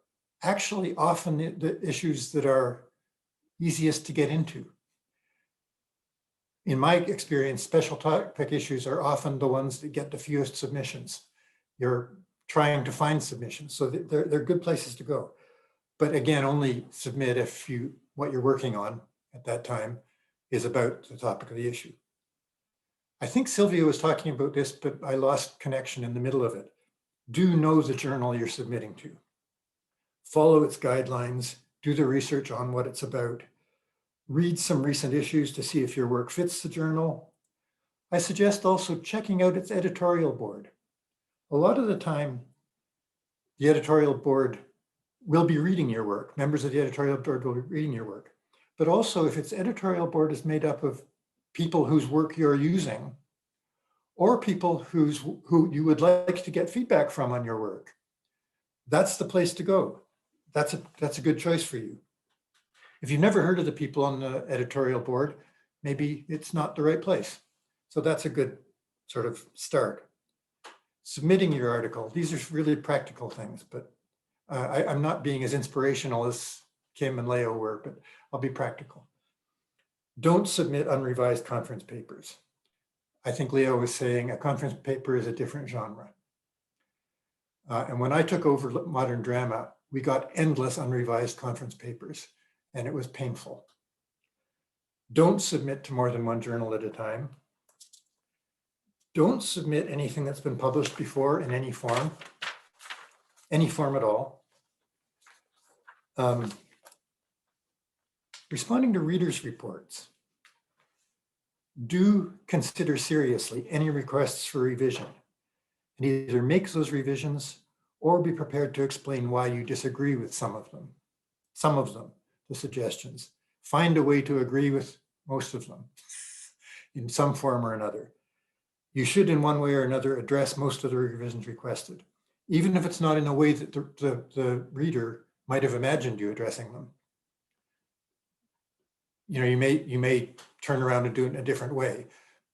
actually often the issues that are easiest to get into. In my experience, special topic issues are often the ones that get the fewest submissions. You're trying to find submissions, so they're good places to go. But again, only submit if what you're working on at that time is about the topic of the issue. I think Silvija was talking about this, but I lost connection in the middle of it. Do know the journal you're submitting to. Follow its guidelines, do the research on what it's about. Read some recent issues to see if your work fits the journal. I suggest also checking out its editorial board. A lot of the time, the editorial board will be reading your work. Members of the editorial board will be reading your work. But also, if its editorial board is made up of people whose work you're using, or people who you would like to get feedback from on your work, that's the place to go. That's a good choice for you. If you've never heard of the people on the editorial board, maybe it's not the right place. So that's a good sort of start. Submitting your article, these are really practical things, but I'm not being as inspirational as Kim and Leo were, but I'll be practical. Don't submit unrevised conference papers. I think Leo was saying a conference paper is a different genre. And when I took over modern drama, we got endless unrevised conference papers, and it was painful. Don't submit to more than one journal at a time. Don't submit anything that's been published before in any form at all. Responding to readers' reports. Do consider seriously any requests for revision, and either make those revisions or be prepared to explain why you disagree with some of them, the suggestions. Find a way to agree with most of them in some form or another. You should, in one way or another, address most of the revisions requested, even if it's not in a way that the reader might have imagined you addressing them. You know, you may turn around and do it in a different way,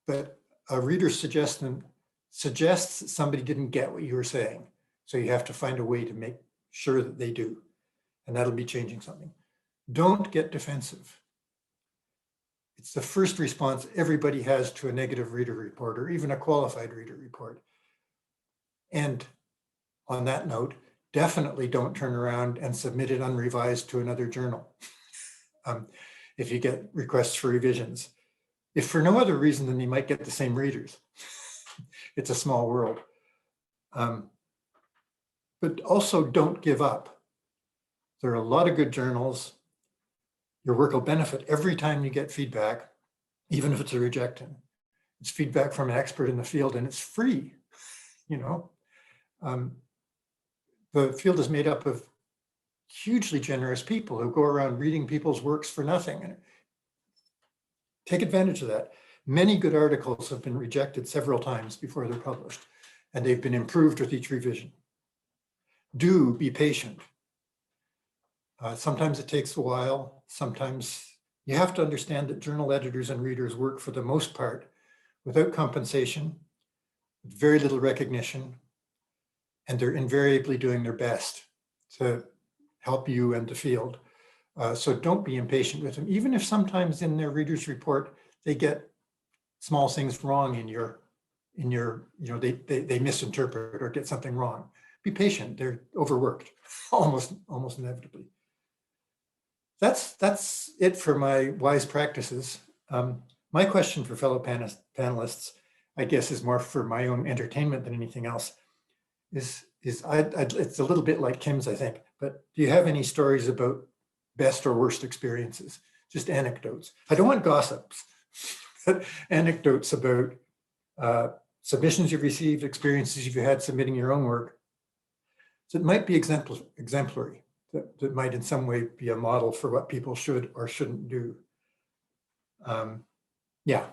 but a reader's suggestion suggests that somebody didn't get what you were saying. So you have to find a way to make sure that they do, and that'll be changing something. Don't get defensive. It's the first response everybody has to a negative reader report, or even a qualified reader report. And on that note, definitely don't turn around and submit it unrevised to another journal if you get requests for revisions. If for no other reason than you might get the same readers. It's a small world. But also don't give up. There are a lot of good journals. Your work will benefit every time you get feedback, even if it's a rejection. It's feedback from an expert in the field, and it's free. You know, the field is made up of hugely generous people who go around reading people's works for nothing. And take advantage of that. Many good articles have been rejected several times before they're published, and they've been improved with each revision. Do be patient. Sometimes it takes a while. Sometimes you have to understand that journal editors and readers work for the most part without compensation, with very little recognition, and they're invariably doing their best to help you and the field. So don't be impatient with them, even if sometimes in their reader's report, they get small things wrong in your, they misinterpret or get something wrong. Be patient, they're overworked, almost inevitably. That's it for my wise practices. My question for fellow panelists, I guess, is more for my own entertainment than anything else. It's a little bit like Kim's, I think, but do you have any stories about best or worst experiences? Just anecdotes. I don't want gossips, but anecdotes about submissions you've received, experiences you've had submitting your own work. So it might be exemplary. That might in some way be a model for what people should or shouldn't do. Yeah,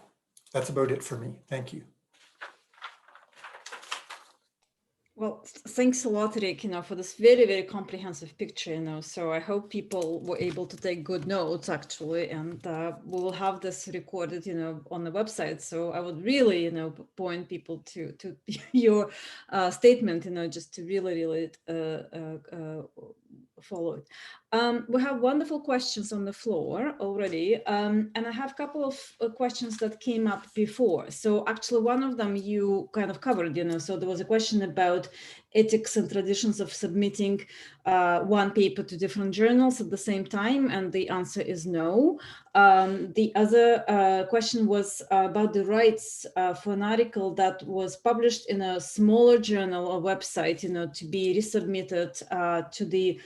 that's about it for me. Thank you. Well, thanks a lot, Rick, for this very, very comprehensive picture, So I hope people were able to take good notes, actually, and we will have this recorded, on the website. So I would really, point people to your statement, just to really follow it. We have wonderful questions on the floor already, and I have a couple of questions that came up before. So actually one of them you kind of covered, so there was a question about ethics and traditions of submitting one paper to different journals at the same time, and the answer is no. The other question was about the rights for an article that was published in a smaller journal or website, to be resubmitted to the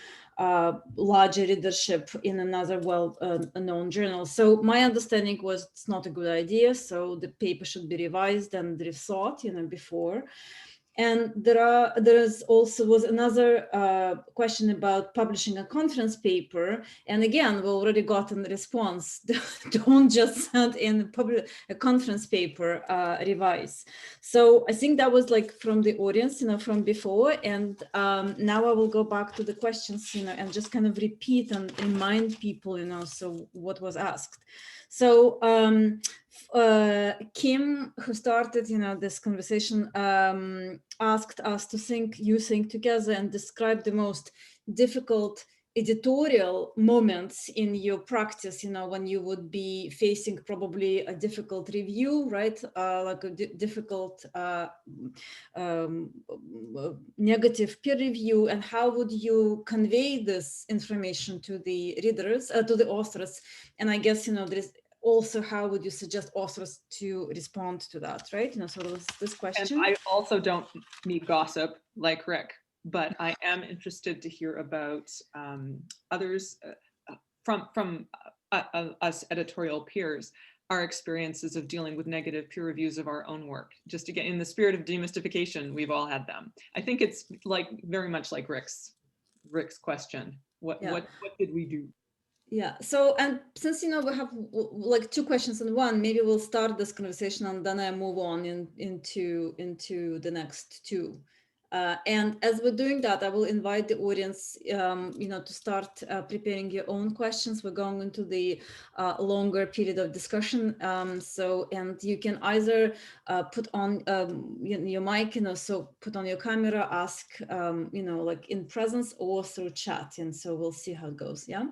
larger readership in another well-known journal. So my understanding was it's not a good idea. So the paper should be revised and rethought, before. And there was another question about publishing a conference paper. And again, we already got a response. Don't just send in a conference paper revise. So I think that was like from the audience, from before. And now I will go back to the questions, and just kind of repeat and remind people, so what was asked. So Kim, who started, this conversation, asked us to think together and describe the most difficult editorial moments in your practice, when you would be facing probably a difficult review, right? Like a difficult negative peer review, and how would you convey this information to the readers, to the authors? And I guess, there is also, how would you suggest authors to respond to that, right? So there was this question. And I also don't need gossip like Rick, but I am interested to hear about others from us editorial peers, our experiences of dealing with negative peer reviews of our own work. Just to get in the spirit of demystification, we've all had them. I think it's very much like Rick's question. What did we do? Yeah. So, and since we have like two questions in one, maybe we'll start this conversation and then I move on into the next two. And as we're doing that, I will invite the audience, to start preparing your own questions. We're going into the longer period of discussion. And you can either put on your mic, so put on your camera, ask, like in presence or through chat. And so we'll see how it goes. Yeah.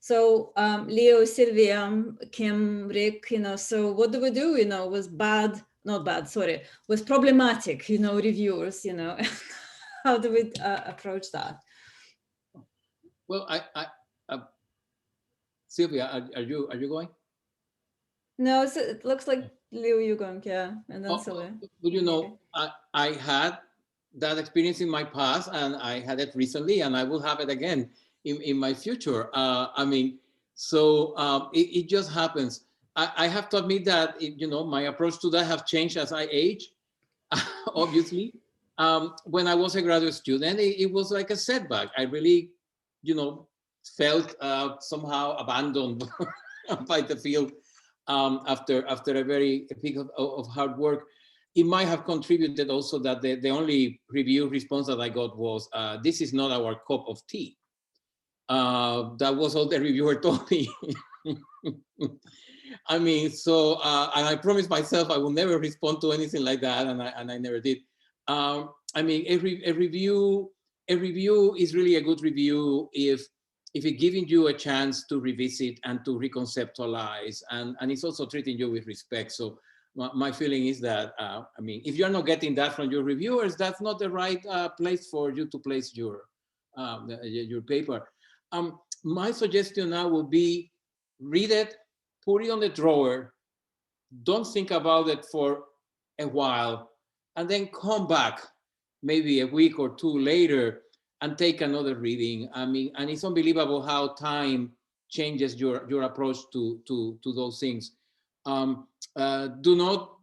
So Leo, Silvia, Kim, Rick, so what do we do, with problematic, reviewers, how do we approach that? Well, Silvia, are you going? No, so it looks like Leo, you're going, yeah, and then Silvia. Well, I had that experience in my past, and I had it recently, and I will have it again in my future. It just happens. I have to admit that, my approach to that have changed as I age, obviously. When I was a graduate student, it was like a setback. I really, felt somehow abandoned by the field after a very peak of hard work. It might have contributed also that the only review response that I got was, this is not our cup of tea. That was all the reviewer told me. And I promised myself I will never respond to anything like that, and I never did. A review is really a good review if if it's giving you a chance to revisit and to reconceptualize, and it's also treating you with respect. So my feeling is that, I mean, if you're not getting that from your reviewers, that's not the right place for you to place your paper. My suggestion now would be read it, put it on the drawer, don't think about it for a while, and then come back maybe a week or two later and take another reading. I mean, and it's unbelievable how time changes your approach to those things. Do not,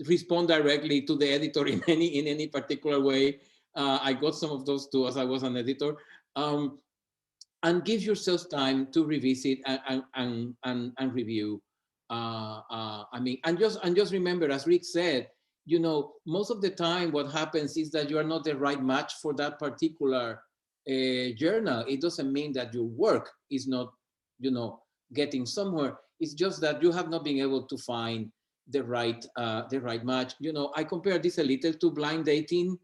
respond directly to the editor in any particular way. I got some of those too, as I was an editor. And give yourself time to revisit and review. I mean, and just remember, as Rick said, most of the time what happens is that you are not the right match for that particular journal. It doesn't mean that your work is not, getting somewhere. It's just that you have not been able to find the right match. I compare this a little to blind dating.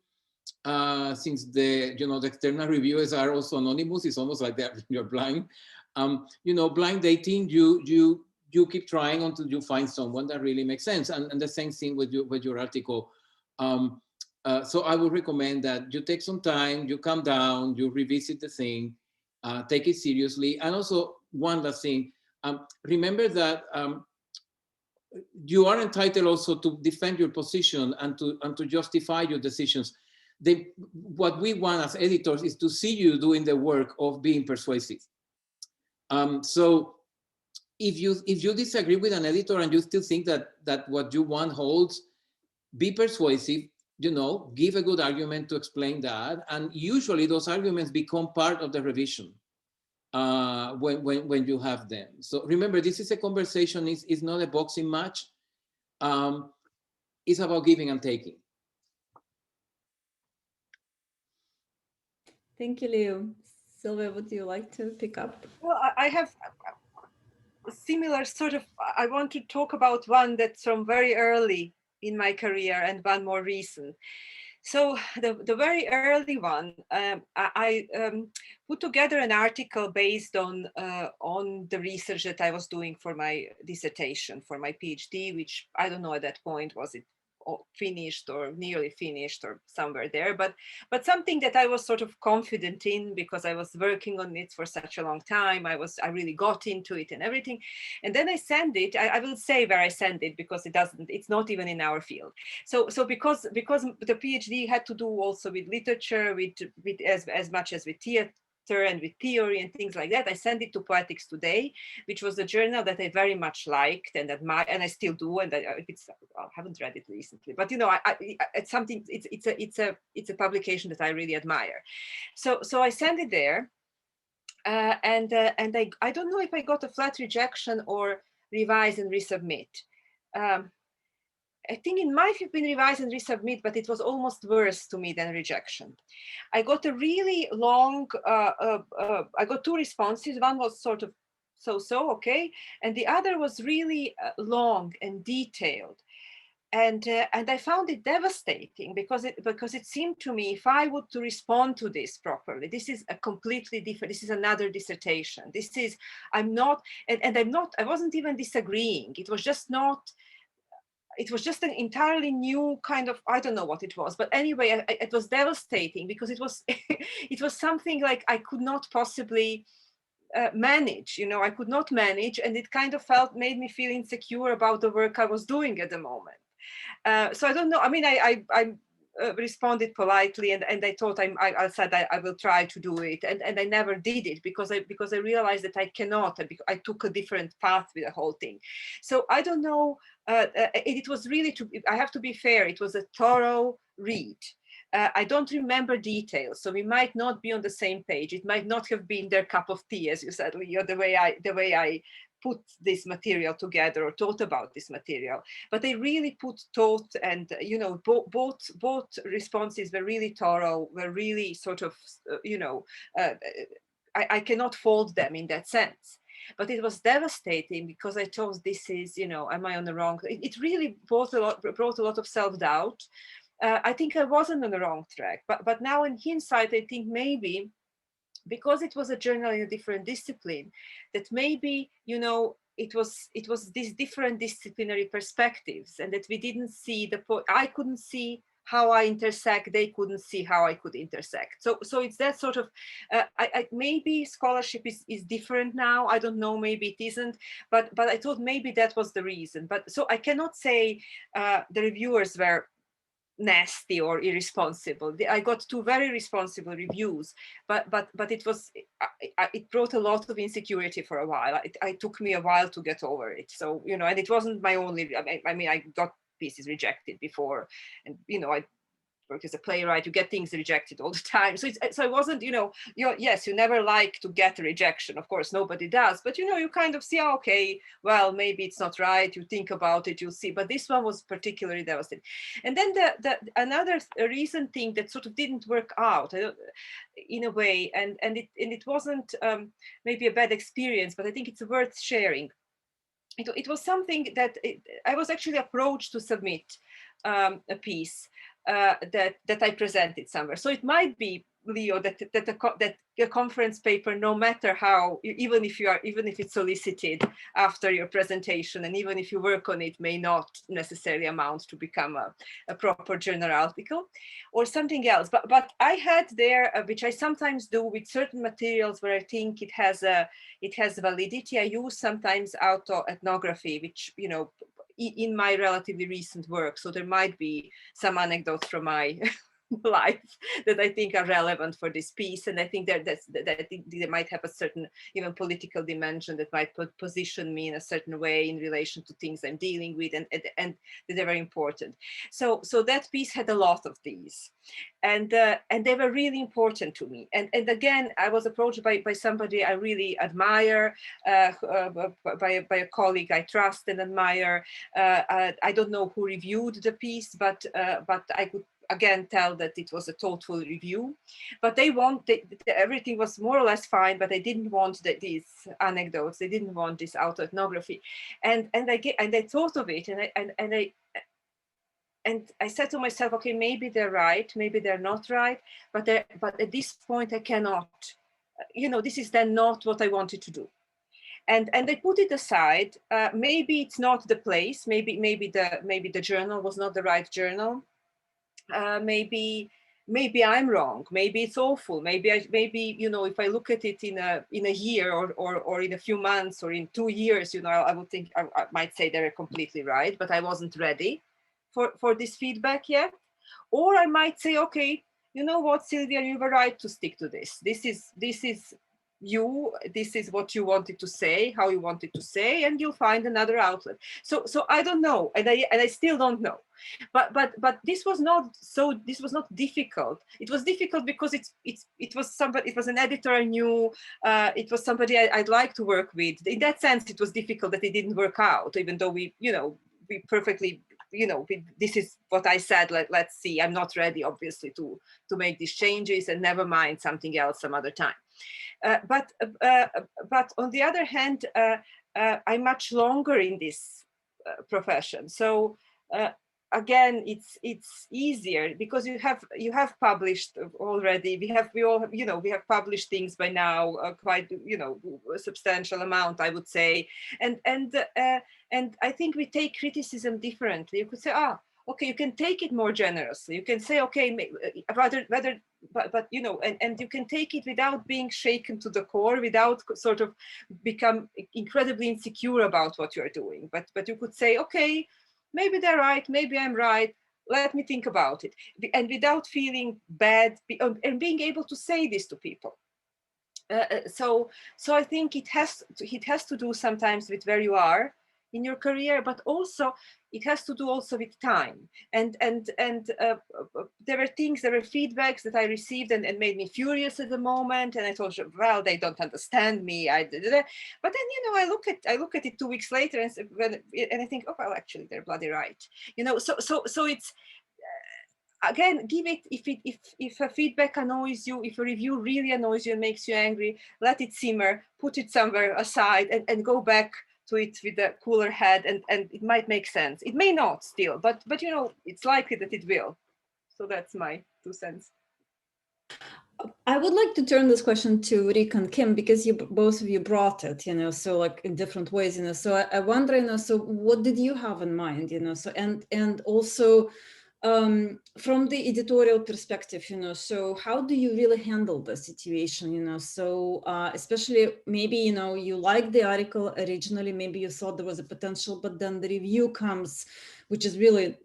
Since the external reviewers are also anonymous, it's almost like you're blind. Blind dating, you keep trying until you find someone that really makes sense, and the same thing with your article. So I would recommend that you take some time, you calm down, you revisit the thing, take it seriously. And also one last thing, remember that you are entitled also to defend your position and to justify your decisions. What we want as editors is to see you doing the work of being persuasive. So if you disagree with an editor and you still think that what you want holds, be persuasive, give a good argument to explain that. And usually those arguments become part of the revision when you have them. So remember, this is a conversation, it's not a boxing match. It's about giving and taking. Thank you, Leo. Silvia, would you like to pick up? Well, I have a similar sort of, I want to talk about one that's from very early in my career and one more recent. So the very early one, I put together an article based on the research that I was doing for my dissertation, for my PhD, which I don't know at that point, was it finished or nearly finished or somewhere there, but something that I was sort of confident in because I was working on it for such a long time. I really got into it and everything. And then I send it, I will say where I send it because it's not even in our field. So because the PhD had to do also with literature, with as much as with theater and with theory and things like that, I sent it to Poetics Today, which was a journal that I very much liked and admired, and I still do. And I haven't read it recently, but it's something. It's a publication that I really admire. So I sent it there, and I don't know if I got a flat rejection or revise and resubmit. I think it might have been revise and resubmit, but it was almost worse to me than rejection. I got a really long, I got two responses. One was sort of so, okay. And the other was really long and detailed. And I found it devastating because it seemed to me, if I were to respond to this properly, this is a completely different, this is another dissertation. I wasn't even disagreeing. It was just an entirely new kind of, I don't know what it was, but anyway, it was devastating because it was it was something like I could not possibly manage. I could not manage, and it kind of made me feel insecure about the work I was doing at the moment. So I don't know. I mean, I responded politely, and I thought I said I will try to do it, and I never did it because I realized that I cannot. I took a different path with the whole thing. So I don't know. It was really, I have to be fair, it was a thorough read. I don't remember details, so we might not be on the same page. It might not have been their cup of tea, as you said, Leo, the way I put this material together or thought about this material. But they really put thought, and both responses were really thorough, were really sort of, I cannot fault them in that sense. But it was devastating because I thought, this is, am I on the wrong? It really brought a lot of self-doubt. I think I wasn't on the wrong track, but now in hindsight, I think maybe because it was a journal in a different discipline, that maybe, you know, it was these different disciplinary perspectives, and that we didn't see I couldn't see how I intersect, they couldn't see how I could intersect. So it's that sort of, maybe scholarship is different now. I don't know, maybe it isn't, but I thought maybe that was the reason. But so I cannot say the reviewers were nasty or irresponsible. I got 2 very responsible reviews, but it brought a lot of insecurity for a while. It took me a while to get over it. So, you know, and it wasn't my only, I mean, I got pieces rejected before, and, you know, I work as a playwright, you get things rejected all the time. So it wasn't, you know, yes, you never like to get a rejection. Of course, nobody does. But, you know, you kind of see, oh, okay, well, maybe it's not right. You think about it, you'll see. But this one was particularly devastating. And then another recent thing that sort of didn't work out in a way, and it wasn't maybe a bad experience, but I think it's worth sharing. It was something that I was actually approached to submit a piece that I presented somewhere. So it might be, Leo, that a conference paper, no matter how, even if it's solicited after your presentation, and even if you work on it, may not necessarily amount to become a proper journal article or something else. But I had there, which I sometimes do with certain materials where I think it has validity. I use sometimes autoethnography, which, you know, in my relatively recent work. So there might be some anecdotes from my life that I think are relevant for this piece. And I think that they might have a certain even political dimension that might position me in a certain way in relation to things I'm dealing with, and they're very important. So that piece had a lot of these, and they were really important to me. And again, I was approached by somebody I really admire, by a colleague I trust and admire. I don't know who reviewed the piece, but I could again tell that it was a thoughtful review. But everything was more or less fine, but they didn't want these anecdotes. They didn't want this autoethnography, and I thought of it, and I said to myself, okay, maybe they're right, maybe they're not right, but at this point I cannot, you know, this is then not what I wanted to do. And I put it aside. Maybe it's not the place. Maybe the journal was not the right journal. Maybe I'm wrong. Maybe it's awful. Maybe you know, if I look at it in a year or in a few months or in 2 years, you know, I would think I might say they're completely right, but I wasn't ready for this feedback yet. Or I might say, okay, you know what, Silvija, you were right to stick to this. This is what you wanted to say, how you wanted to say, and you'll find another outlet. So I don't know, and I still don't know. But this was not difficult. It was difficult because it was an editor I knew. It was somebody I'd like to work with. In that sense, it was difficult that it didn't work out, even though we perfectly, you know, this is what I said, let's see, I'm not ready, obviously, to make these changes, and never mind, something else some other time. But on the other hand, I'm much longer in this profession. So again, it's easier because you have published already. We have published things by now, quite, you know, a substantial amount, I would say, and I think we take criticism differently. You could say, okay, you can take it more generously. You can say, okay, rather, but you know, and you can take it without being shaken to the core, without sort of become incredibly insecure about what you're doing. But you could say, okay, maybe they're right, maybe I'm right. Let me think about it, and without feeling bad, and being able to say this to people. So I think it has to do sometimes with where you are in your career, but also it has to do also with time. And there were feedbacks that I received and made me furious at the moment. And I thought, well, they don't understand me. But then, you know, I look at it 2 weeks later and I think, oh, well, actually, they're bloody right. You know, so it's, again, give it, if a feedback annoys you, if a review really annoys you and makes you angry, let it simmer, put it somewhere aside, and go back to it with a cooler head, and it might make sense. It may not still, but you know, it's likely that it will. So that's my 2 cents. I would like to turn this question to Rick and Kim, because both of you brought it, so like in different ways, so I wonder, so what did you have in mind, so and also from the editorial perspective, so how do you really handle the situation, so especially maybe, you liked the article originally, maybe you thought there was a potential, but then the review comes, which is really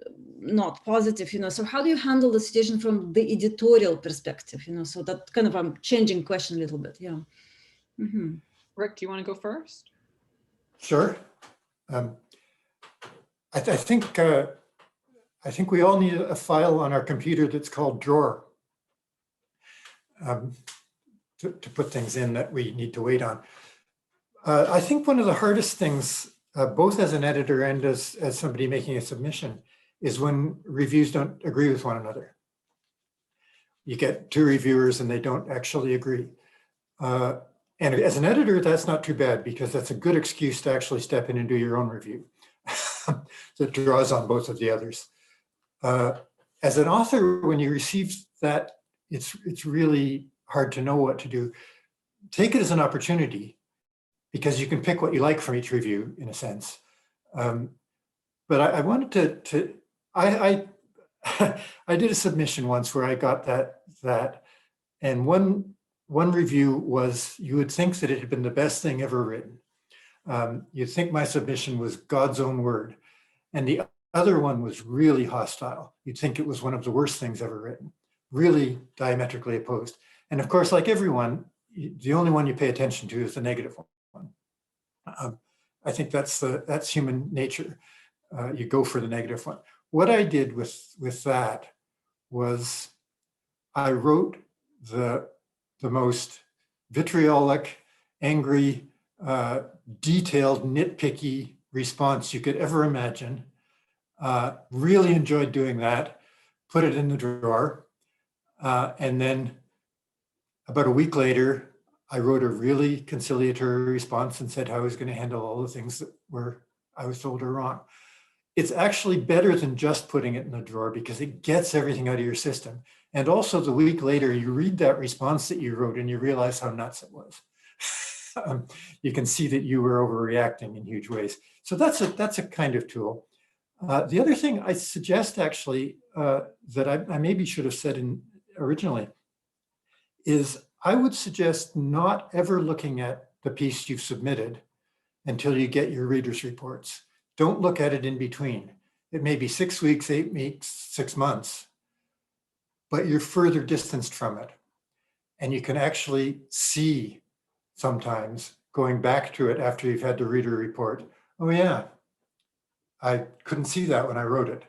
not positive, so how do you handle the situation from the editorial perspective, so that kind of, I'm changing question a little bit, yeah. Mm-hmm. Rick, do you want to go first? Sure. I think we all need a file on our computer that's called drawer to put things in that we need to wait on. I think one of the hardest things, both as an editor and as somebody making a submission, is when reviews don't agree with one another. You get two reviewers and they don't actually agree. And as an editor, that's not too bad, because that's a good excuse to actually step in and do your own review. So it draws on both of the others. As an author, when you receive that, it's really hard to know what to do. Take it as an opportunity, because you can pick what you like from each review, in a sense. But I wanted I did a submission once where I got that, and one review was, you would think that it had been the best thing ever written. You'd think my submission was God's own word, and the other one was really hostile. You'd think it was one of the worst things ever written, really diametrically opposed. And of course, like everyone, the only one you pay attention to is the negative one. I think that's human nature. You go for the negative one. What I did with that was I wrote the most vitriolic, angry, detailed, nitpicky response you could ever imagine. Really enjoyed doing that, put it in the drawer. And then about a week later, I wrote a really conciliatory response and said how I was going to handle all the things that I was told are wrong. It's actually better than just putting it in the drawer, because it gets everything out of your system. And also the week later, you read that response that you wrote and you realize how nuts it was. You can see that you were overreacting in huge ways. So that's a kind of tool. The other thing I suggest, actually, that I maybe should have said originally, is I would suggest not ever looking at the piece you've submitted until you get your readers' reports. Don't look at it in between. It may be 6 weeks, 8 weeks, 6 months, but you're further distanced from it. And you can actually see sometimes, going back to it after you've had the reader report, oh yeah, I couldn't see that when I wrote it,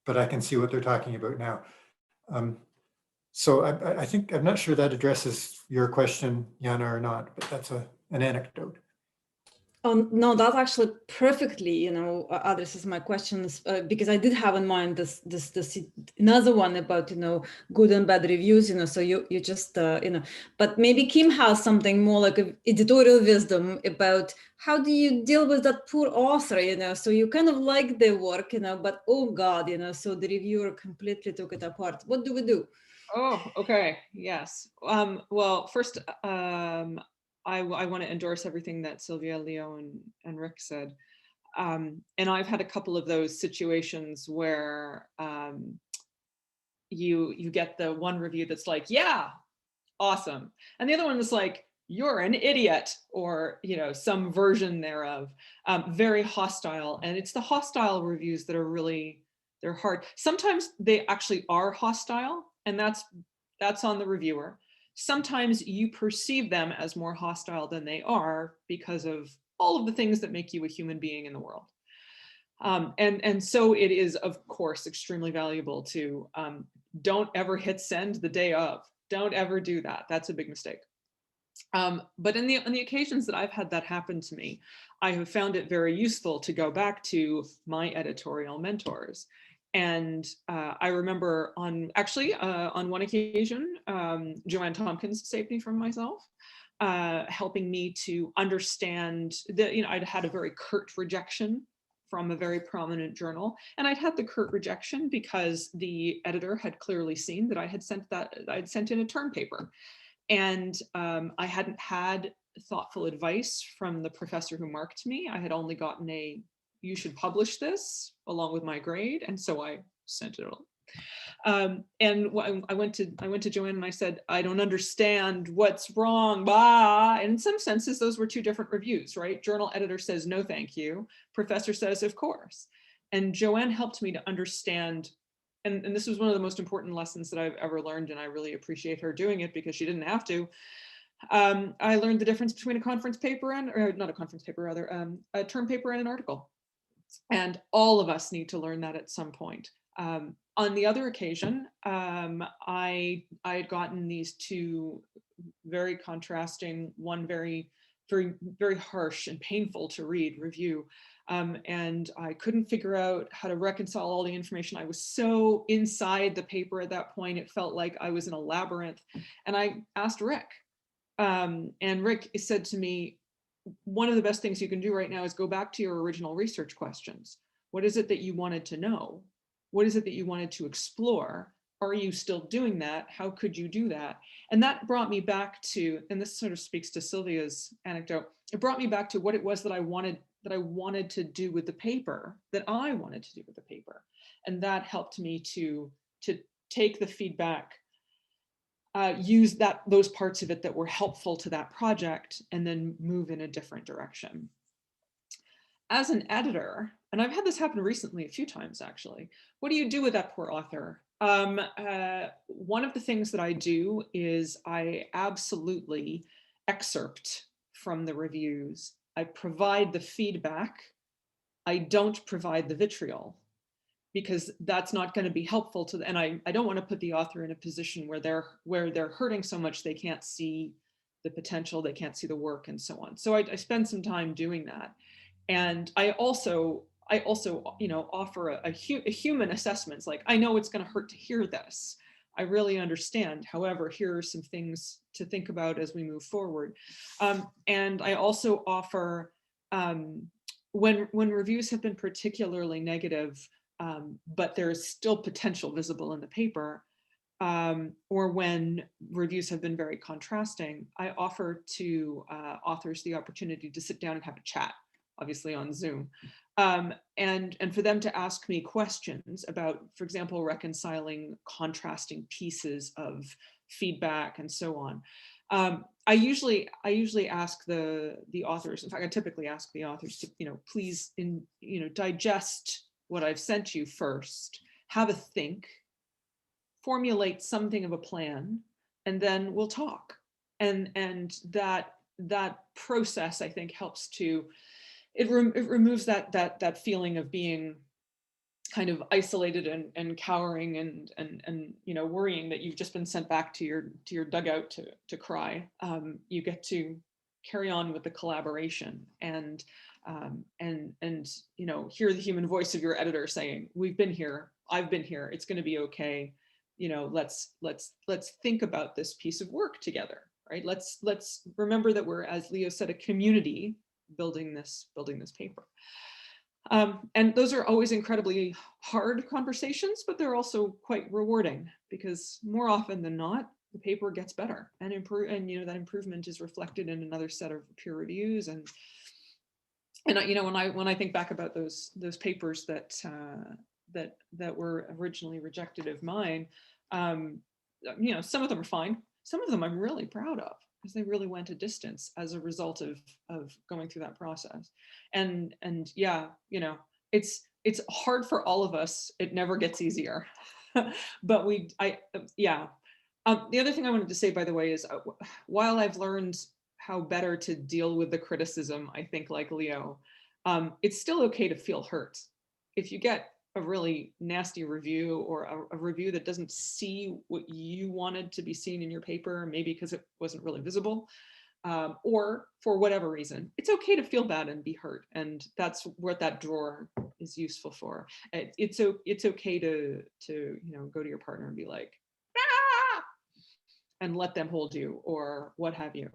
but I can see what they're talking about now. So I think, I'm not sure that addresses your question, Yana, or not, but that's an anecdote. No, that actually perfectly, addresses my questions, because I did have in mind this another one about, good and bad reviews, so you just, but maybe Kim has something more like editorial wisdom about how do you deal with that poor author, so you kind of like their work, but oh God, so the reviewer completely took it apart. What do we do? Oh, okay. Yes. Well, first, I want to endorse everything that Silvija, Leo, and Rick said. And I've had a couple of those situations where you get the one review that's like, yeah, awesome. And the other one is like, you're an idiot, or some version thereof, very hostile. And it's the hostile reviews that are really, they're hard. Sometimes they actually are hostile, and that's on the reviewer. Sometimes you perceive them as more hostile than they are because of all of the things that make you a human being in the world. And so it is, of course, extremely valuable to don't ever hit send the day of. Don't ever do that. That's a big mistake. But on the occasions that I've had that happen to me, I have found it very useful to go back to my editorial mentors. And I remember on one occasion, Joanne Tompkins saved me from myself, helping me to understand that, I'd had a very curt rejection from a very prominent journal. And I'd had the curt rejection because the editor had clearly seen that I had sent in a term paper. And I hadn't had thoughtful advice from the professor who marked me. I had only gotten a, you should publish this along with my grade. And so I sent it on. And I went to Joanne and I said, I don't understand what's wrong, blah. And in some senses, those were two different reviews, right? Journal editor says, no, thank you. Professor says, of course. And Joanne helped me to understand, and this was one of the most important lessons that I've ever learned, and I really appreciate her doing it because she didn't have to. I learned the difference between a conference paper and, or not a conference paper, rather, a term paper and an article. And all of us need to learn that at some point. On the other occasion, I had gotten these two very contrasting, one very harsh and painful to read review. And I couldn't figure out how to reconcile all the information. I was so inside the paper at that point, it felt like I was in a labyrinth. And I asked Rick, and Rick said to me, one of the best things you can do right now is go back to your original research questions. What is it that you wanted to know? What is it that you wanted to explore? Are you still doing that? How could you do that? And that brought me back to, and this sort of speaks to Silvia's anecdote, it brought me back to what it was that I wanted to do with the paper, And that helped me to take the feedback, use those parts of it that were helpful to that project, and then move in a different direction. As an editor, and I've had this happen recently a few times actually, what do you do with that poor author? One of the things that I do is I absolutely excerpt from the reviews. I provide the feedback. I don't provide the vitriol, because that's not going to be helpful to them. And I don't want to put the author in a position where they're hurting so much they can't see the potential, they can't see the work, and so on. So I spend some time doing that. And I also offer a human assessments, like, I know it's going to hurt to hear this. I really understand. However, here are some things to think about as we move forward. And I also offer, when reviews have been particularly negative, but there's still potential visible in the paper, or when reviews have been very contrasting, I offer to authors the opportunity to sit down and have a chat, obviously on Zoom, and for them to ask me questions about, for example, reconciling contrasting pieces of feedback and so on. I usually ask the authors, in fact, I typically ask the authors to, please digest what I've sent you first, have a think, formulate something of a plan, and then we'll talk. And that process, I think, helps to, it removes that feeling of being kind of isolated and cowering and worrying that you've just been sent back to your dugout to cry. You get to carry on with the collaboration and hear the human voice of your editor saying, we've been here, I've been here, it's going to be okay. Let's think about this piece of work together, right? Let's remember that we're, as Leo said, a community building this paper. And those are always incredibly hard conversations, but they're also quite rewarding, because more often than not, the paper gets better and that improvement is reflected in another set of peer reviews. And when I think back about those papers that were originally rejected of mine, some of them are fine. Some of them I'm really proud of, because they really went a distance as a result of going through that process. And yeah, it's hard for all of us. It never gets easier. But the other thing I wanted to say, by the way, is while I've learned how better to deal with the criticism, I think, like Leo, it's still okay to feel hurt. If you get a really nasty review, or a review that doesn't see what you wanted to be seen in your paper, maybe because it wasn't really visible, or for whatever reason, it's okay to feel bad and be hurt. And that's what that drawer is useful for. It's okay to go to your partner and be like, ah! and let them hold you, or what have you.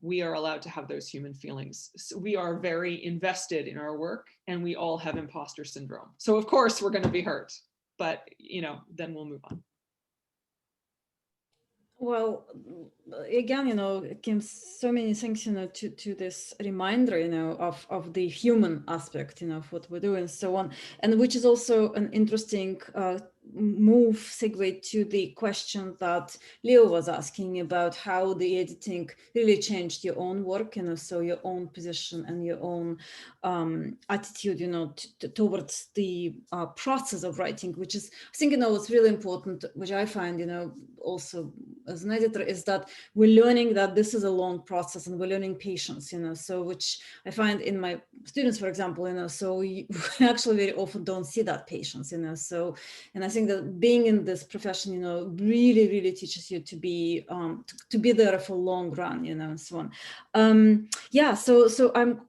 we are allowed to have those human feelings. So we are very invested in our work, and we all have imposter syndrome. So of course we're going to be hurt, but then we'll move on. Well, again, Kim, so many things, to this reminder, of the human aspect, of what we do and so on, and which is also an interesting segue to the question that Leo was asking about how the editing really changed your own work, so your own position and your own attitude, towards the process of writing, which is, I think, what's really important, which I find, also as an editor, is that we're learning that this is a long process, and we're learning patience, so which I find in my students, for example, so we actually very often don't see that patience, so, and I think that being in this profession, really, really teaches you to be there for long run, and so on. Yeah, so I'm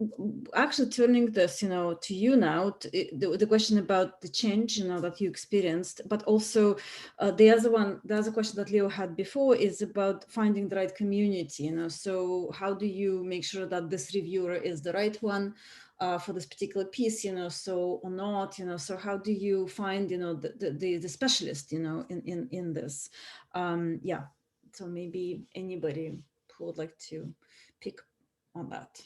actually turning this, to you now, the question about the change, that you experienced, but also the other question that Leo had before is about finding the right community, so how do you make sure that this reviewer is the right one for this particular piece, so or not, so how do you find, the specialist, in this? Yeah, so maybe anybody who would like to pick on that.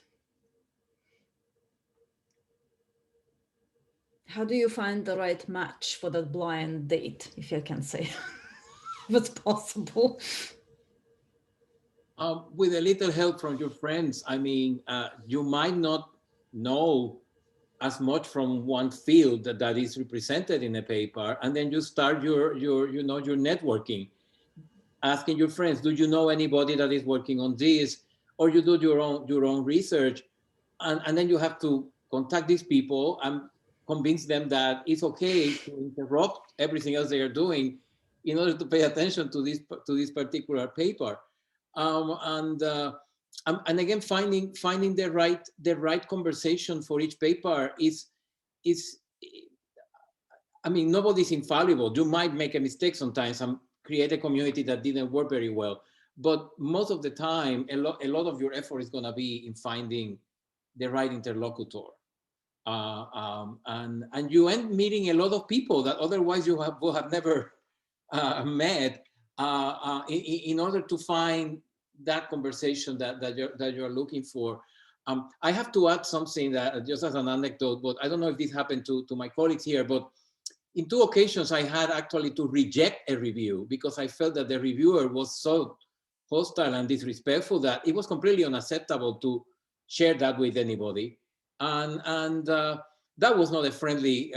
How do you find the right match for that blind date, if I can say, if it's possible? With a little help from your friends, I mean, you might not know as much from one field that is represented in a paper, and then you start your networking, asking your friends, do you know anybody that is working on this? Or you do your own research, and then you have to contact these people and convince them that it's okay to interrupt everything else they are doing in order to pay attention to this particular paper. And again, finding the right conversation for each paper is, I mean, nobody's infallible. You might make a mistake sometimes and create a community that didn't work very well. But most of the time, a lot of your effort is going to be in finding the right interlocutor. And you end meeting a lot of people that otherwise you will have never met in order to find that conversation that you're looking for. I have to add something that just as an anecdote, but I don't know if this happened to my colleagues here, but in 2 occasions I had actually to reject a review because I felt that the reviewer was so hostile and disrespectful that it was completely unacceptable to share that with anybody. And that was not a friendly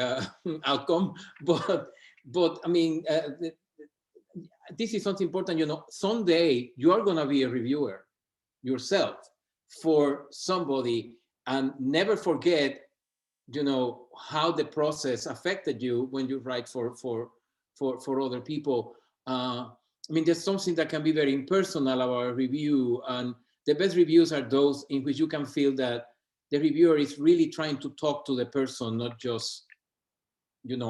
outcome, but I mean, this is something important, someday you are going to be a reviewer yourself for somebody, and never forget, how the process affected you when you write for other people. I mean, there's something that can be very impersonal about a review, and the best reviews are those in which you can feel that the reviewer is really trying to talk to the person, not just,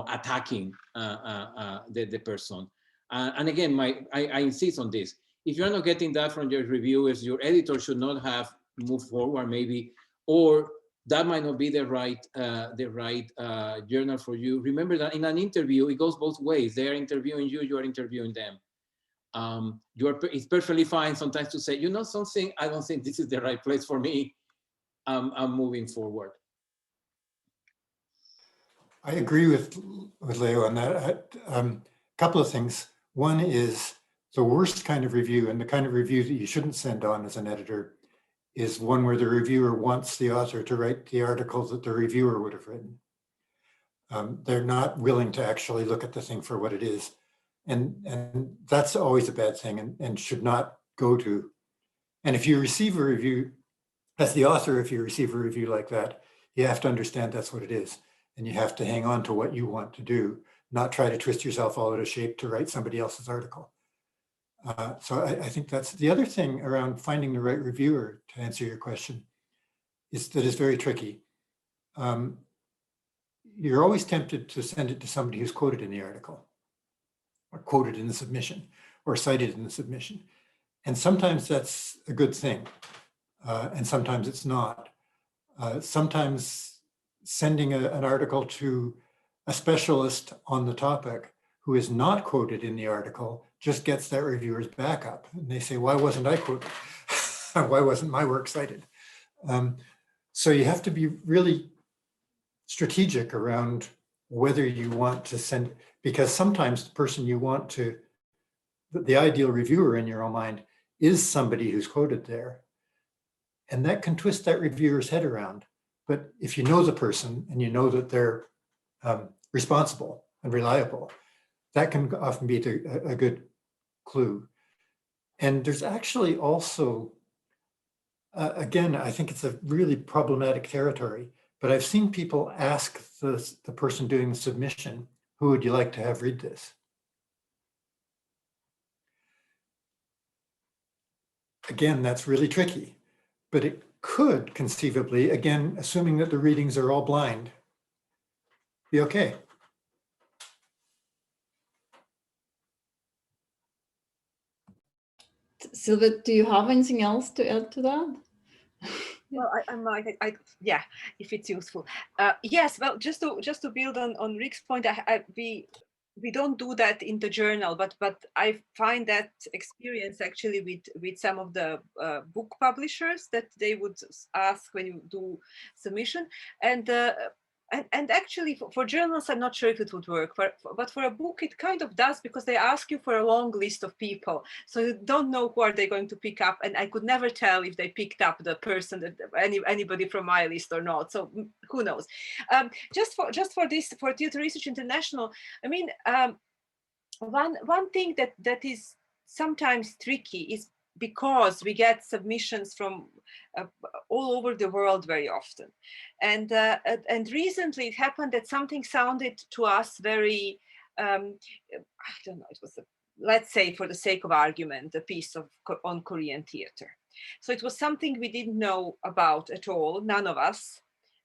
attacking the person. And again, I insist on this. If you're not getting that from your reviewers, your editor should not have moved forward, maybe, or that might not be the right journal for you. Remember that in an interview, it goes both ways. They are interviewing you, you are interviewing them. It's perfectly fine sometimes to say, something, I don't think this is the right place for me. I'm moving forward. I agree with Leo on that. A couple of things. One is the worst kind of review, and the kind of review that you shouldn't send on as an editor, is one where the reviewer wants the author to write the article that the reviewer would have written. They're not willing to actually look at the thing for what it is. And that's always a bad thing and should not go to. And if you receive a review, as the author, if you receive a review like that, you have to understand that's what it is. And you have to hang on to what you want to do, not try to twist yourself all out of shape to write somebody else's article. So I think that's the other thing around finding the right reviewer, to answer your question, is that is very tricky. You're always tempted to send it to somebody who's quoted in the article, or quoted in the submission, or cited in the submission. And sometimes that's a good thing, and sometimes it's not. Sometimes sending an article to a specialist on the topic who is not quoted in the article just gets that reviewer's back up. And they say, why wasn't I quoted? Why wasn't my work cited? So you have to be really strategic around whether you want to send, because sometimes the person you want to, the ideal reviewer in your own mind is somebody who's quoted there. And that can twist that reviewer's head around. But if you know the person and you know that they're responsible and reliable, that can often be a good clue. And there's actually also, again, I think it's a really problematic territory, but I've seen people ask the person doing the submission, who would you like to have read this? Again, that's really tricky, but it could conceivably, again, assuming that the readings are all blind, be okay. Silvia, do you have anything else to add to that? Well, yeah, if it's useful. Yes, well, just to build on Rick's point, we don't do that in the journal, but I find that experience actually with some of the book publishers, that they would ask when you do submission, and actually for journals, I'm not sure if it would work, but for a book it kind of does, because they ask you for a long list of people, so you don't know who are they going to pick up, and I could never tell if they picked up the person that anybody from my list or not. So who knows? Just for this, for Theatre Research International, I mean, one thing that is sometimes tricky is because we get submissions from all over the world very often, and recently it happened that something sounded to us very I don't know, it was let's say, for the sake of argument, a piece on Korean theater. So it was something we didn't know about at all, none of us.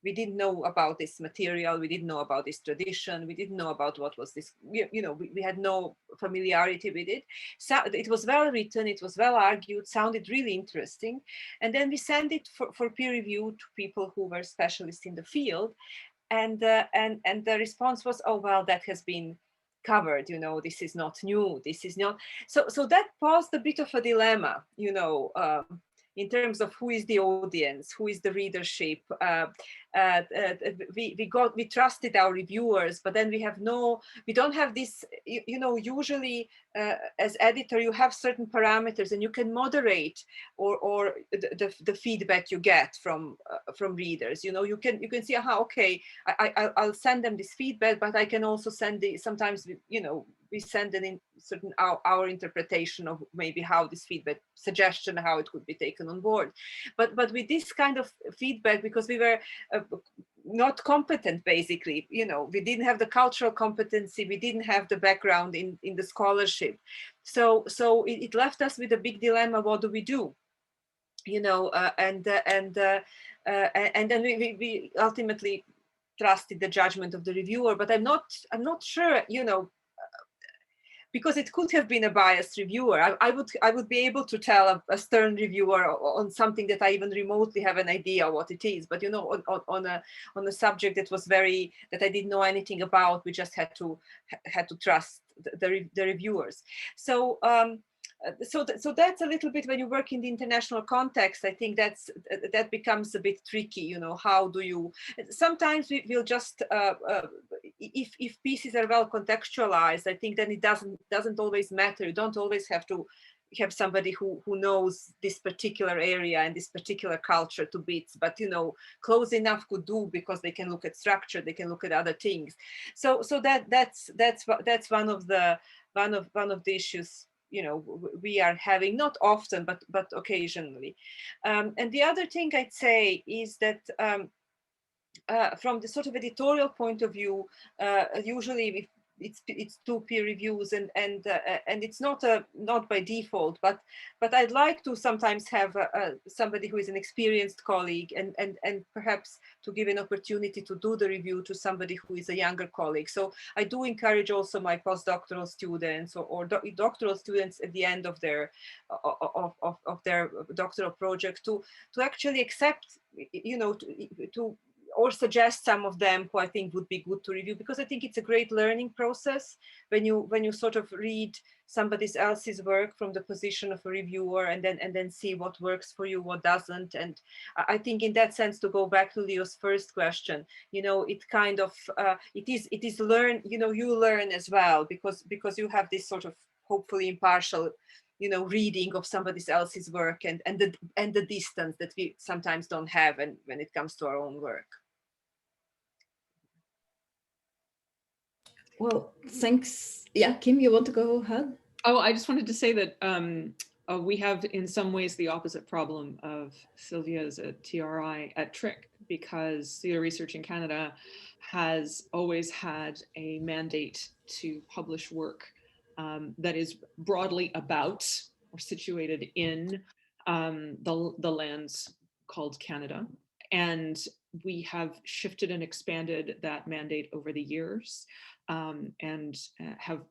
We didn't know about this material, we didn't know about this tradition, we didn't know about what was this, you know, we had no familiarity with it. So it was well written, it was well argued, sounded really interesting. And then we sent it for peer review to people who were specialists in the field. And the response was, oh, well, that has been covered, you know, this is not new, this is not. So that posed a bit of a dilemma, you know, in terms of who is the audience, who is the readership. We trusted our reviewers, but then we don't have this, you know, usually as editor, you have certain parameters and you can moderate or the feedback you get from readers. You know, you can see, okay, I'll send them this feedback, but I can also send sometimes, you know, we send in certain our interpretation of maybe how this feedback suggestion, how it could be taken on board. But with this kind of feedback, because we were not competent, basically, you know, we didn't have the cultural competency, we didn't have the background in the scholarship. So it left us with a big dilemma. What do we do? You know, and then we ultimately trusted the judgment of the reviewer. But I'm not sure, you know, because it could have been a biased reviewer. I would be able to tell a stern reviewer on something that I even remotely have an idea what it is. But you know, on a subject that was that I didn't know anything about, we just had to trust the reviewers. So so that's a little bit, when you work in the international context, I think that becomes a bit tricky. You know, how do you? Sometimes we'll just if pieces are well contextualized, I think then it doesn't always matter. You don't always have to have somebody who knows this particular area and this particular culture to bits, but you know, close enough could do, because they can look at structure, they can look at other things. So that's one of the issues, you know, we are having, not often, but occasionally. And the other thing I'd say is that from the sort of editorial point of view, usually it's two peer reviews, and it's not by default, but I'd like to sometimes have somebody who is an experienced colleague, and perhaps to give an opportunity to do the review to somebody who is a younger colleague. So I do encourage also my postdoctoral students or doctoral students at the end of their doctoral project to actually accept, you know, to or suggest some of them who I think would be good to review, because I think it's a great learning process when you sort of read somebody else's work from the position of a reviewer, and then see what works for you, what doesn't. And I think in that sense, to go back to Leo's first question, you know, it kind of it is learn, you know, you learn as well, because you have this sort of hopefully impartial, you know, reading of somebody else's work, and the distance that we sometimes don't have, and when it comes to our own work. Well, thanks. Yeah, Kim, you want to go ahead? Oh, I just wanted to say that we have in some ways the opposite problem of Silvia's at TRI at TRIC, because theatre research in Canada has always had a mandate to publish work that is broadly about or situated in the lands called Canada. And we have shifted and expanded that mandate over the years, and have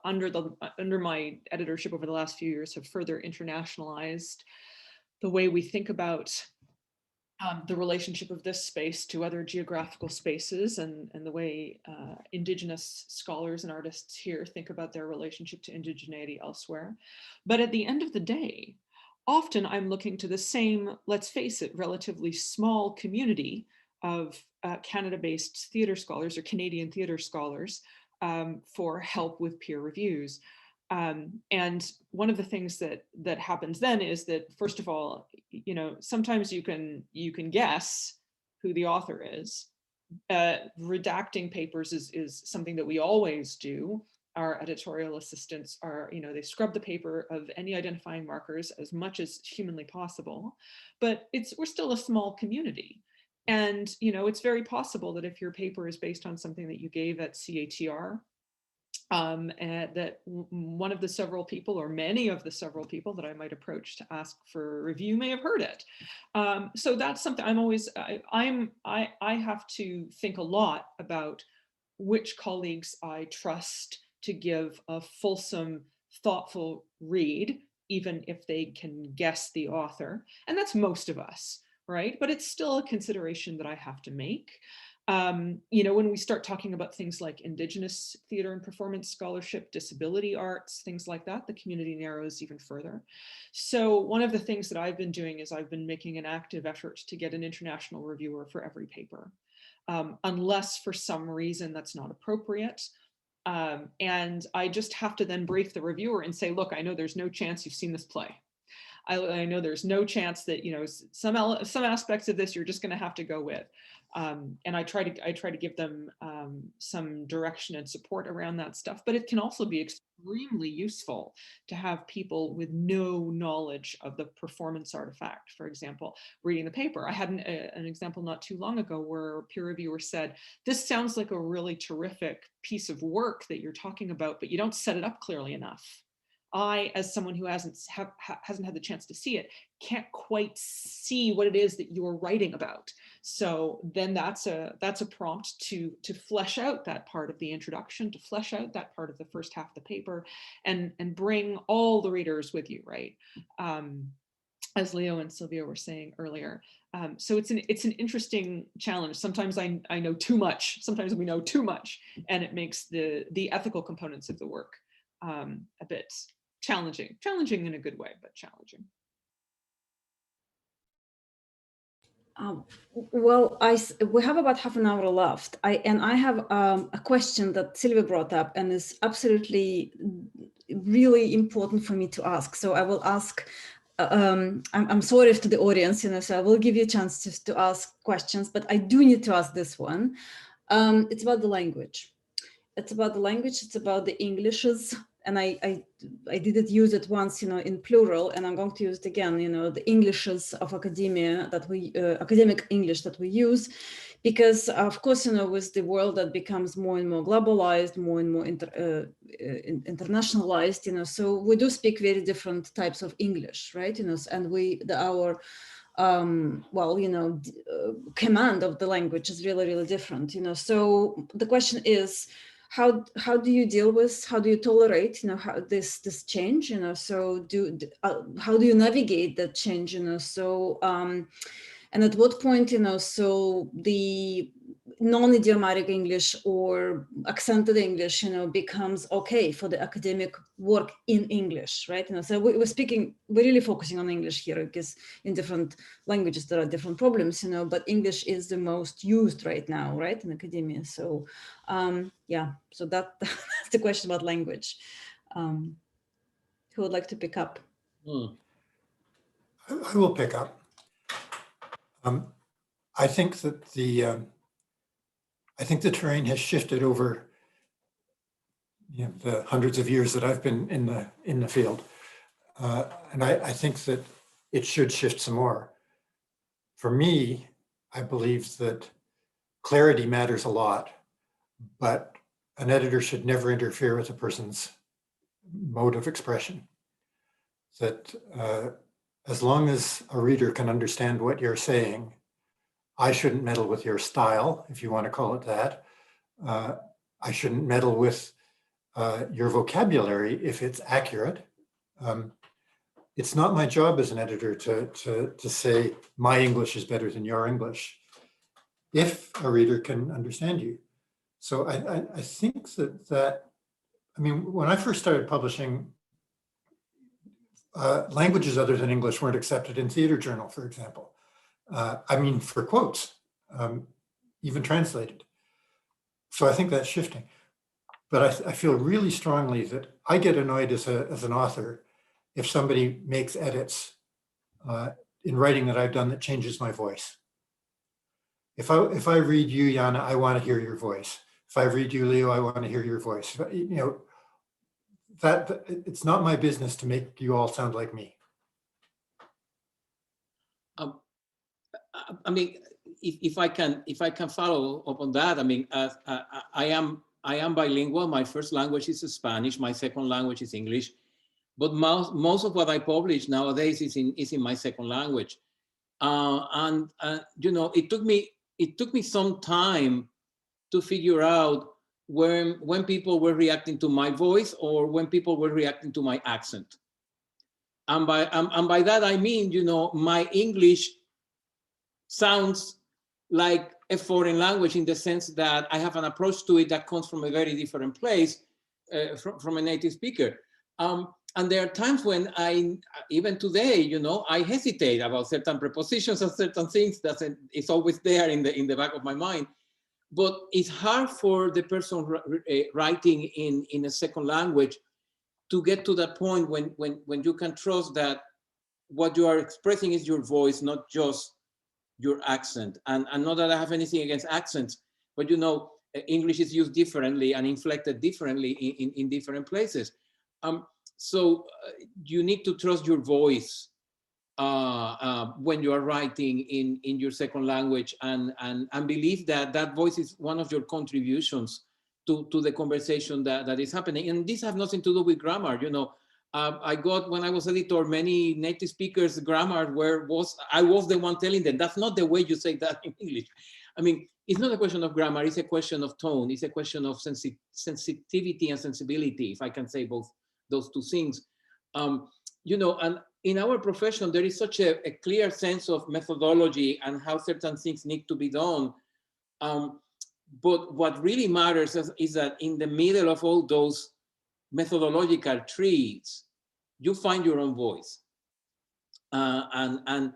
under my editorship over the last few years have further internationalized the way we think about the relationship of this space to other geographical spaces, and the way Indigenous scholars and artists here think about their relationship to indigeneity elsewhere. But at the end of the day, often I'm looking to the same, let's face it, relatively small community of Canada-based theatre scholars or Canadian theatre scholars for help with peer reviews. And one of the things that happens then is that, first of all, you know, sometimes you can guess who the author is. Redacting papers is something that we always do. Our editorial assistants are, you know, they scrub the paper of any identifying markers as much as humanly possible, but we're still a small community. And, you know, it's very possible that if your paper is based on something that you gave at CATR, that one of the several people, or many of the several people that I might approach to ask for a review may have heard it. So that's something I'm always, I have to think a lot about which colleagues I trust to give a fulsome, thoughtful read, even if they can guess the author. And that's most of us, right? But it's still a consideration that I have to make. You know, when we start talking about things like Indigenous theatre and performance scholarship, disability arts, things like that, the community narrows even further. So one of the things that I've been doing is I've been making an active effort to get an international reviewer for every paper, unless for some reason that's not appropriate. And I just have to then brief the reviewer and say, look, I know there's no chance you've seen this play. I know there's no chance that, you know, some aspects of this you're just going to have to go with. And I try to give them some direction and support around that stuff. But it can also be extremely useful to have people with no knowledge of the performance artifact, for example, reading the paper. I had an example not too long ago where a peer reviewer said, this sounds like a really terrific piece of work that you're talking about, but you don't set it up clearly enough. I, as someone who hasn't had the chance to see it, can't quite see what it is that you're writing about. So then that's a prompt to flesh out that part of the introduction, to flesh out that part of the first half of the paper, and bring all the readers with you, right? As Leo and Silvia were saying earlier. So it's an interesting challenge. Sometimes I know too much. Sometimes we know too much, and it makes the ethical components of the work a bit challenging in a good way, but challenging. Well, we have about half an hour left. I have a question that Silvia brought up and is absolutely really important for me to ask. So I will ask. I'm sorry to the audience, you know, so I will give you a chance to ask questions, but I do need to ask this one. It's about the language. It's about the language. It's about the Englishes. And I didn't use it once, you know, in plural, and I'm going to use it again, you know, the Englishes of academia that we, academic English that we use, because of course, with the world that becomes more and more globalized, more and more internationalized, so we do speak very different types of English, right? And our command of the language is really, really different, So the question is, how do you deal with, how do you tolerate, how this change, So how do you navigate that change, So and at what point, so the non-idiomatic English or accented English, becomes okay for the academic work in English, right? So we're really focusing on English here, because in different languages there are different problems, but English is the most used right now, right, in academia. So yeah, so that's the question about language. Who would like to pick up? I will pick up. I think that the terrain has shifted over the hundreds of years that I've been in the field, and I think that it should shift some more. For me, I believe that clarity matters a lot, but an editor should never interfere with a person's mode of expression. That as long as a reader can understand what you're saying, I shouldn't meddle with your style, if you want to call it that. I shouldn't meddle with your vocabulary if it's accurate. It's not my job as an editor to say my English is better than your English, if a reader can understand you. So I think that when I first started publishing, languages other than English weren't accepted in Theatre Journal, for example. For quotes, even translated. So I think that's shifting. But I feel really strongly that I get annoyed as an author if somebody makes edits in writing that I've done that changes my voice. If I read you, Yana, I want to hear your voice. If I read you, Leo, I want to hear your voice. That it's not my business to make you all sound like me. If I can follow up on that, I am bilingual. My first language is Spanish. My second language is English. But most of what I publish nowadays is in my second language. It took me some time to figure out when people were reacting to my voice or when people were reacting to my accent. And by that I mean, my English sounds like a foreign language in the sense that I have an approach to it that comes from a very different place, from a native speaker. And there are times when even today, I hesitate about certain prepositions and certain things that is always there in the back of my mind. But it's hard for the person writing in a second language to get to that point when you can trust that what you are expressing is your voice, not just your accent. And not that I have anything against accents, but English is used differently and inflected differently in different places. So you need to trust your voice when you are writing in your second language, and believe that voice is one of your contributions to the conversation that is happening. And this has nothing to do with grammar. I got, when I was editor, many native speakers' grammar I was the one telling them, that's not the way you say that in English. It's not a question of grammar, it's a question of tone, it's a question of sensitivity and sensibility, if I can say both those two things. And in our profession, there is such a clear sense of methodology and how certain things need to be done. But what really matters is that in the middle of all those methodological trees, you find your own voice. And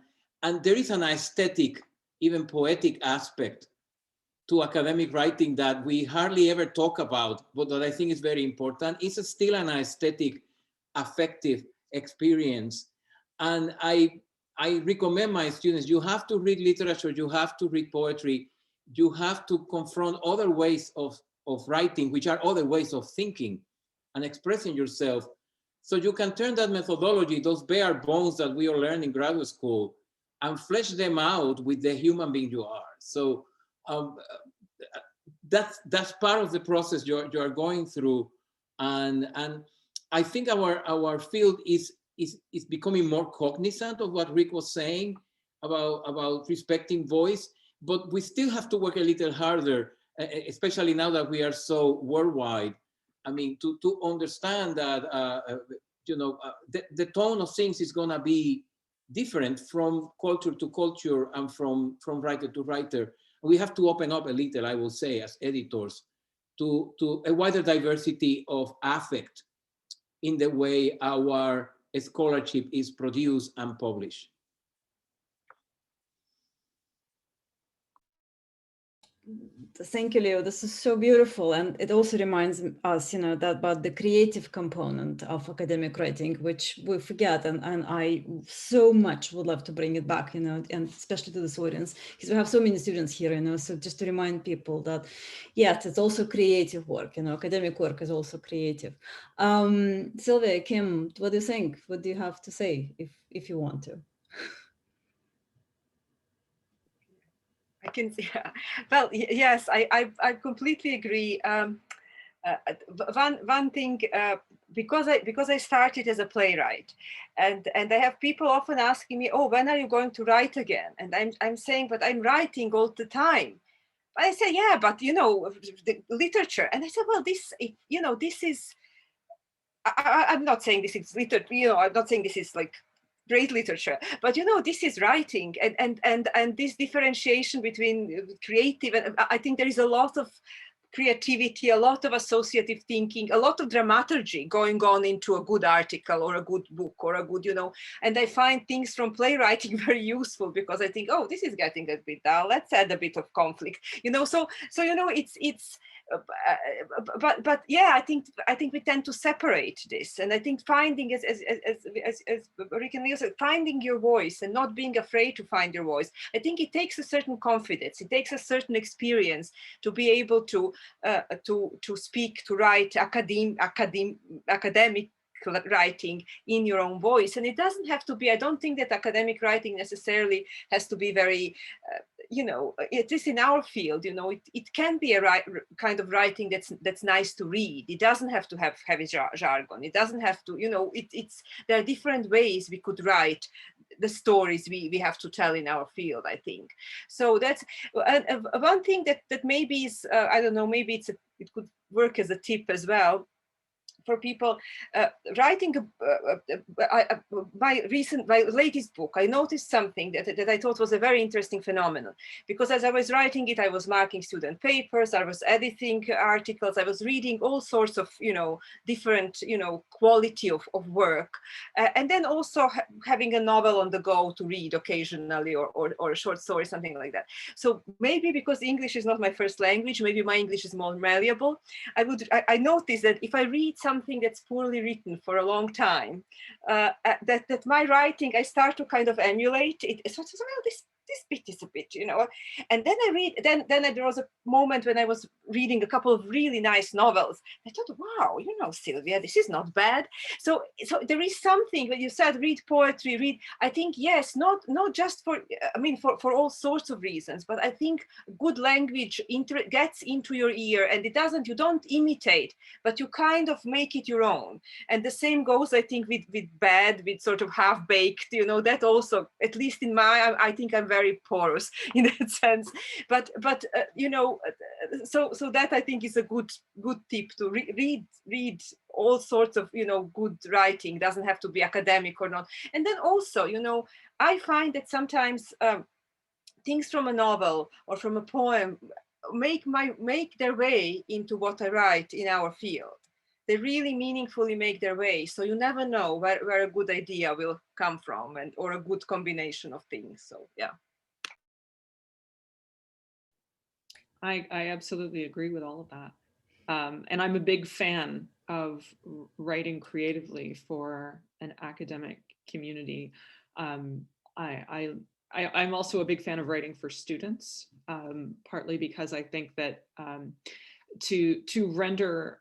there is an aesthetic, even poetic aspect to academic writing that we hardly ever talk about, but that I think is very important. It's still an aesthetic, affective experience. And I recommend my students, you have to read literature, you have to read poetry, you have to confront other ways of writing, which are other ways of thinking and expressing yourself. So you can turn that methodology, those bare bones that we all learn in graduate school, and flesh them out with the human being you are. So that's part of the process you are going through, and I think our field is becoming more cognizant of what Rick was saying about respecting voice, but we still have to work a little harder, especially now that we are so worldwide. I mean, to understand that the tone of things is going to be different from culture to culture and from writer to writer. We have to open up a little, I will say, as editors, to a wider diversity of affect in the way our scholarship is produced and published. Thank you, Leo. This is so beautiful. And it also reminds us, that about the creative component of academic writing, which we forget. And I so much would love to bring it back, and especially to this audience, because we have so many students here, so just to remind people that, yes, it's also creative work, academic work is also creative. Silvija, Kim, what do you think? What do you have to say if you want to? I can see. Well, yes, I completely agree. One thing, because I started as a playwright, and I have people often asking me, oh, when are you going to write again? And I'm saying, but I'm writing all the time. I say, yeah, but the literature. And I said, well, this is. I'm not saying this is literature. I'm not saying this is like great literature, but this is writing, and this differentiation between creative, and I think there is a lot of creativity, a lot of associative thinking, a lot of dramaturgy going on into a good article or a good book or a good, and I find things from playwriting very useful, because I think, oh, this is getting a bit dull, let's add a bit of conflict, so it's but yeah, I think we tend to separate this, and I think finding, as Rick and Leo said, finding your voice and not being afraid to find your voice. I think it takes a certain confidence, it takes a certain experience to be able to speak, to write academic writing in your own voice. And it doesn't have to be, I don't think that academic writing necessarily has to be very it is in our field, it can be a kind of writing that's nice to read. It doesn't have to have heavy jargon. It doesn't have to, there are different ways we could write the stories we have to tell in our field, I think. So that's one thing that maybe is, I don't know, maybe it could work as a tip as well for people writing. My latest book, I noticed something that I thought was a very interesting phenomenon, because as I was writing it, I was marking student papers, I was editing articles, I was reading all sorts of different quality of work, and then also having a novel on the go to read occasionally, or a short story, something like that. So maybe because English is not my first language, maybe my English is more malleable, I noticed that if I read something that's poorly written for a long time, that my writing, I start to kind of emulate it. So well, this bit is a bit, and then I read, then there was a moment when I was reading a couple of really nice novels. I thought, wow, Silvija, this is not bad. So there is something when you said read poetry, read, I think, yes, not just for all sorts of reasons, but I think good language gets into your ear, and you don't imitate, but you kind of make it your own. And the same goes, I think, with sort of half-baked, that also, at least in I think I'm very porous in that sense, but so that I think is a good tip to read all sorts of good writing. Doesn't have to be academic or not. And then also I find that sometimes things from a novel or from a poem make their way into what I write in our field. They really meaningfully make their way. So you never know where a good idea will come from, or a good combination of things. So yeah. I absolutely agree with all of that. And I'm a big fan of writing creatively for an academic community. I'm also a big fan of writing for students, partly because I think that to render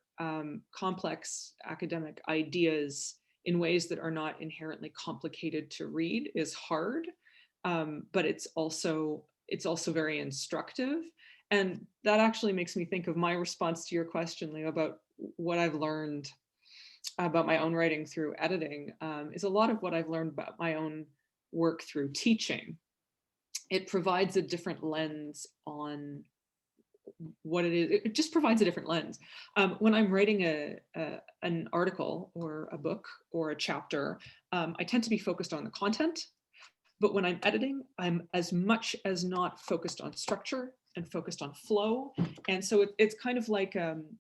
complex academic ideas in ways that are not inherently complicated to read is hard, but it's also very instructive. And that actually makes me think of my response to your question, Leo, about what I've learned about my own writing through editing, is a lot of what I've learned about my own work through teaching. It provides a different lens on what it is. It just provides a different lens. When I'm writing an article or a book or a chapter, I tend to be focused on the content. But when I'm editing, I'm as much as not focused on structure and focused on flow. And so it's kind of like,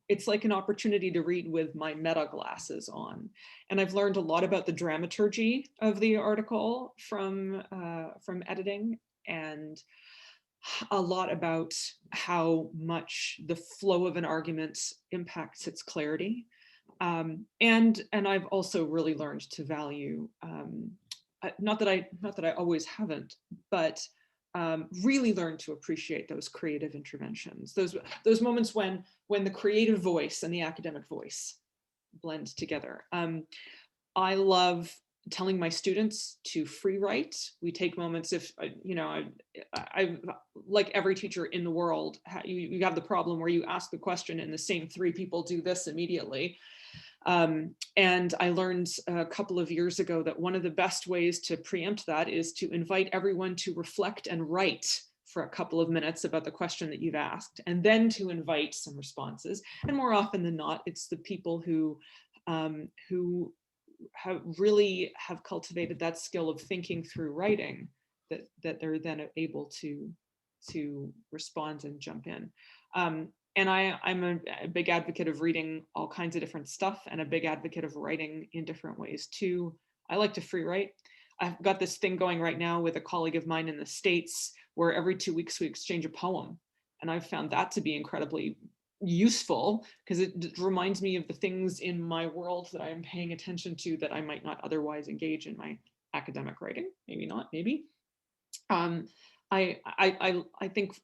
it's like an opportunity to read with my meta glasses on. And I've learned a lot about the dramaturgy of the article from editing, and a lot about how much the flow of an argument impacts its clarity. And I've also really learned to value, not that I always haven't, but really learned to appreciate those creative interventions, those moments when the creative voice and the academic voice blend together. I love telling my students to free write. We take moments, if I like every teacher in the world, you have the problem where you ask the question and the same three people do this immediately. And I learned a couple of years ago that one of the best ways to preempt that is to invite everyone to reflect and write for a couple of minutes about the question that you've asked, and then to invite some responses. And more often than not, it's the people who have cultivated that skill of thinking through writing that they're then able to respond and jump in. And I'm a big advocate of reading all kinds of different stuff, and a big advocate of writing in different ways too. I like to free write. I've got this thing going right now with a colleague of mine in the States where every 2 weeks we exchange a poem. And I've found that to be incredibly useful because it reminds me of the things in my world that I'm paying attention to that I might not otherwise engage in my academic writing. Maybe not, maybe. I think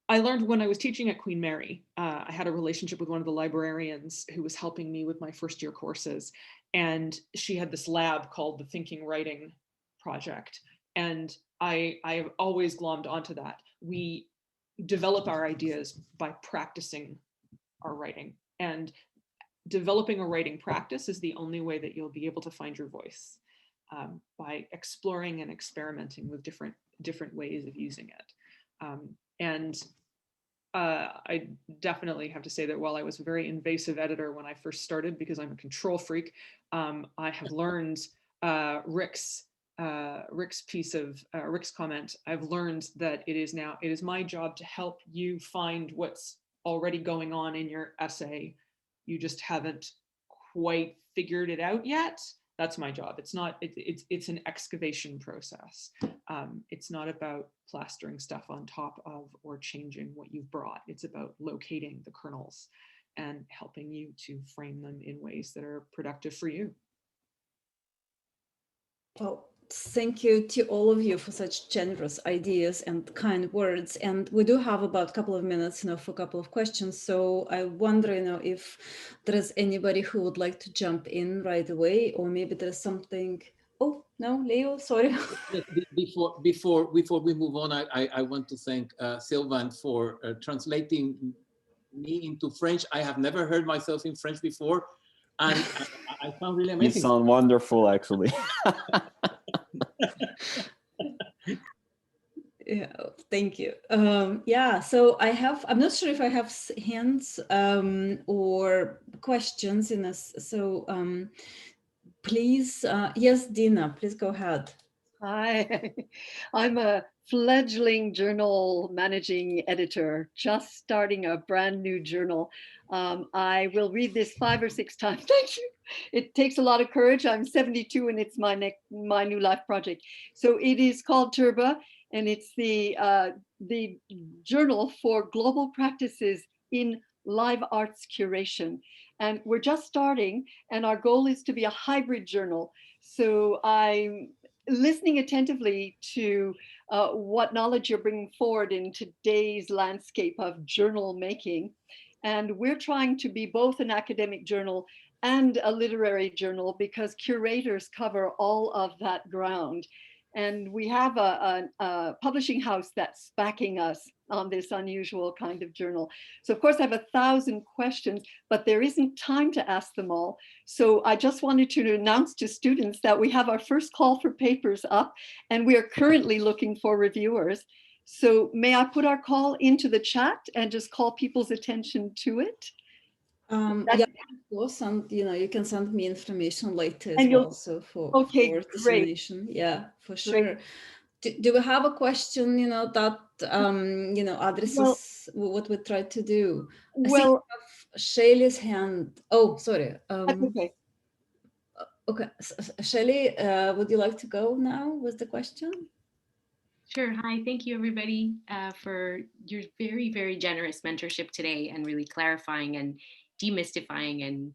I learned when I was teaching at Queen Mary, I had a relationship with one of the librarians who was helping me with my first year courses. And she had this lab called the Thinking Writing Project. And I've always glommed onto that. We develop our ideas by practicing our writing. And developing a writing practice is the only way that you'll be able to find your voice, by exploring and experimenting with different ways of using it. I definitely have to say that while I was a very invasive editor when I first started, because I'm a control freak, I have learned Rick's comment. I've learned that it is my job to help you find what's already going on in your essay. You just haven't quite figured it out yet. That's my job. It's an excavation process. It's not about plastering stuff on top of or changing what you've brought. It's about locating the kernels and helping you to frame them in ways that are productive for you. Well, thank you to all of you for such generous ideas and kind words. And we do have about a couple of minutes, for a couple of questions. So I wonder, if there is anybody who would like to jump in right away, or maybe there's something. Oh, no, Leo, sorry. Before we move on, I want to thank Sylvain for translating me into French. I have never heard myself in French before, and I found really amazing. You sound wonderful, actually. Yeah, thank you. Yeah, so I'm not sure if I have hands or questions in this. So please, yes, Dina, please go ahead. Hi, I'm a fledgling journal managing editor, just starting a brand new journal. I will read this 5 or 6 times. Thank you. It takes a lot of courage. I'm 72 and it's my new life project. So it is called Turba, and it's the journal for global practices in live arts curation. And we're just starting, and our goal is to be a hybrid journal. So I'm listening attentively to what knowledge you're bringing forward in today's landscape of journal making. And we're trying to be both an academic journal and a literary journal, because curators cover all of that ground. And we have a publishing house that's backing us on this unusual kind of journal. So of course I have 1,000 questions, but there isn't time to ask them all. So I just wanted to announce to students that we have our first call for papers up, and we are currently looking for reviewers. So may I put our call into the chat and just call people's attention to it? Yeah, of course, and you can send me information later as And you'll- well, so for Okay, great. dissemination. Yeah, for sure. Do we have a question, that addresses what we try to do? I see we have Shelley's hand. Oh, sorry. That's okay. Okay, Shelley, would you like to go now with the question? Sure. Hi, thank you everybody for your very, very generous mentorship today, and really clarifying and demystifying and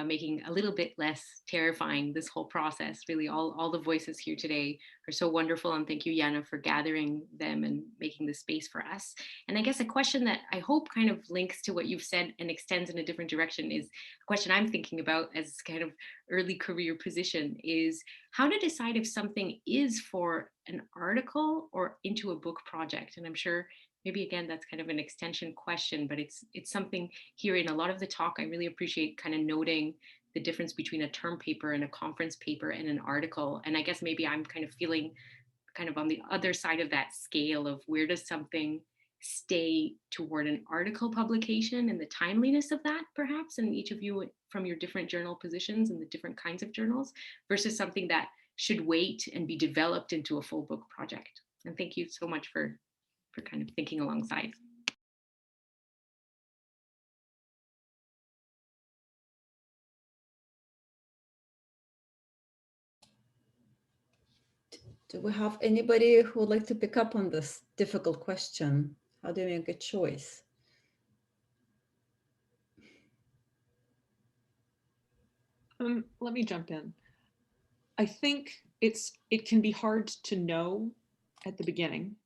making a little bit less terrifying this whole process. Really, all the voices here today are so wonderful, and thank you, Yana, for gathering them and making the space for us. And I guess a question that I hope kind of links to what you've said and extends in a different direction is a question I'm thinking about as kind of early career position is how to decide if something is for an article or into a book project. And I'm sure maybe again that's kind of an extension question, but it's something here in a lot of the talk. I really appreciate kind of noting the difference between a term paper and a conference paper and an article. And I guess maybe I'm kind of feeling kind of on the other side of that scale of where does something stay toward an article publication and the timeliness of that, perhaps, and each of you from your different journal positions and the different kinds of journals, versus something that should wait and be developed into a full book project. And thank you so much for kind of thinking alongside. Do we have anybody who would like to pick up on this difficult question? How do you make a choice? Let me jump in. I think it can be hard to know at the beginning.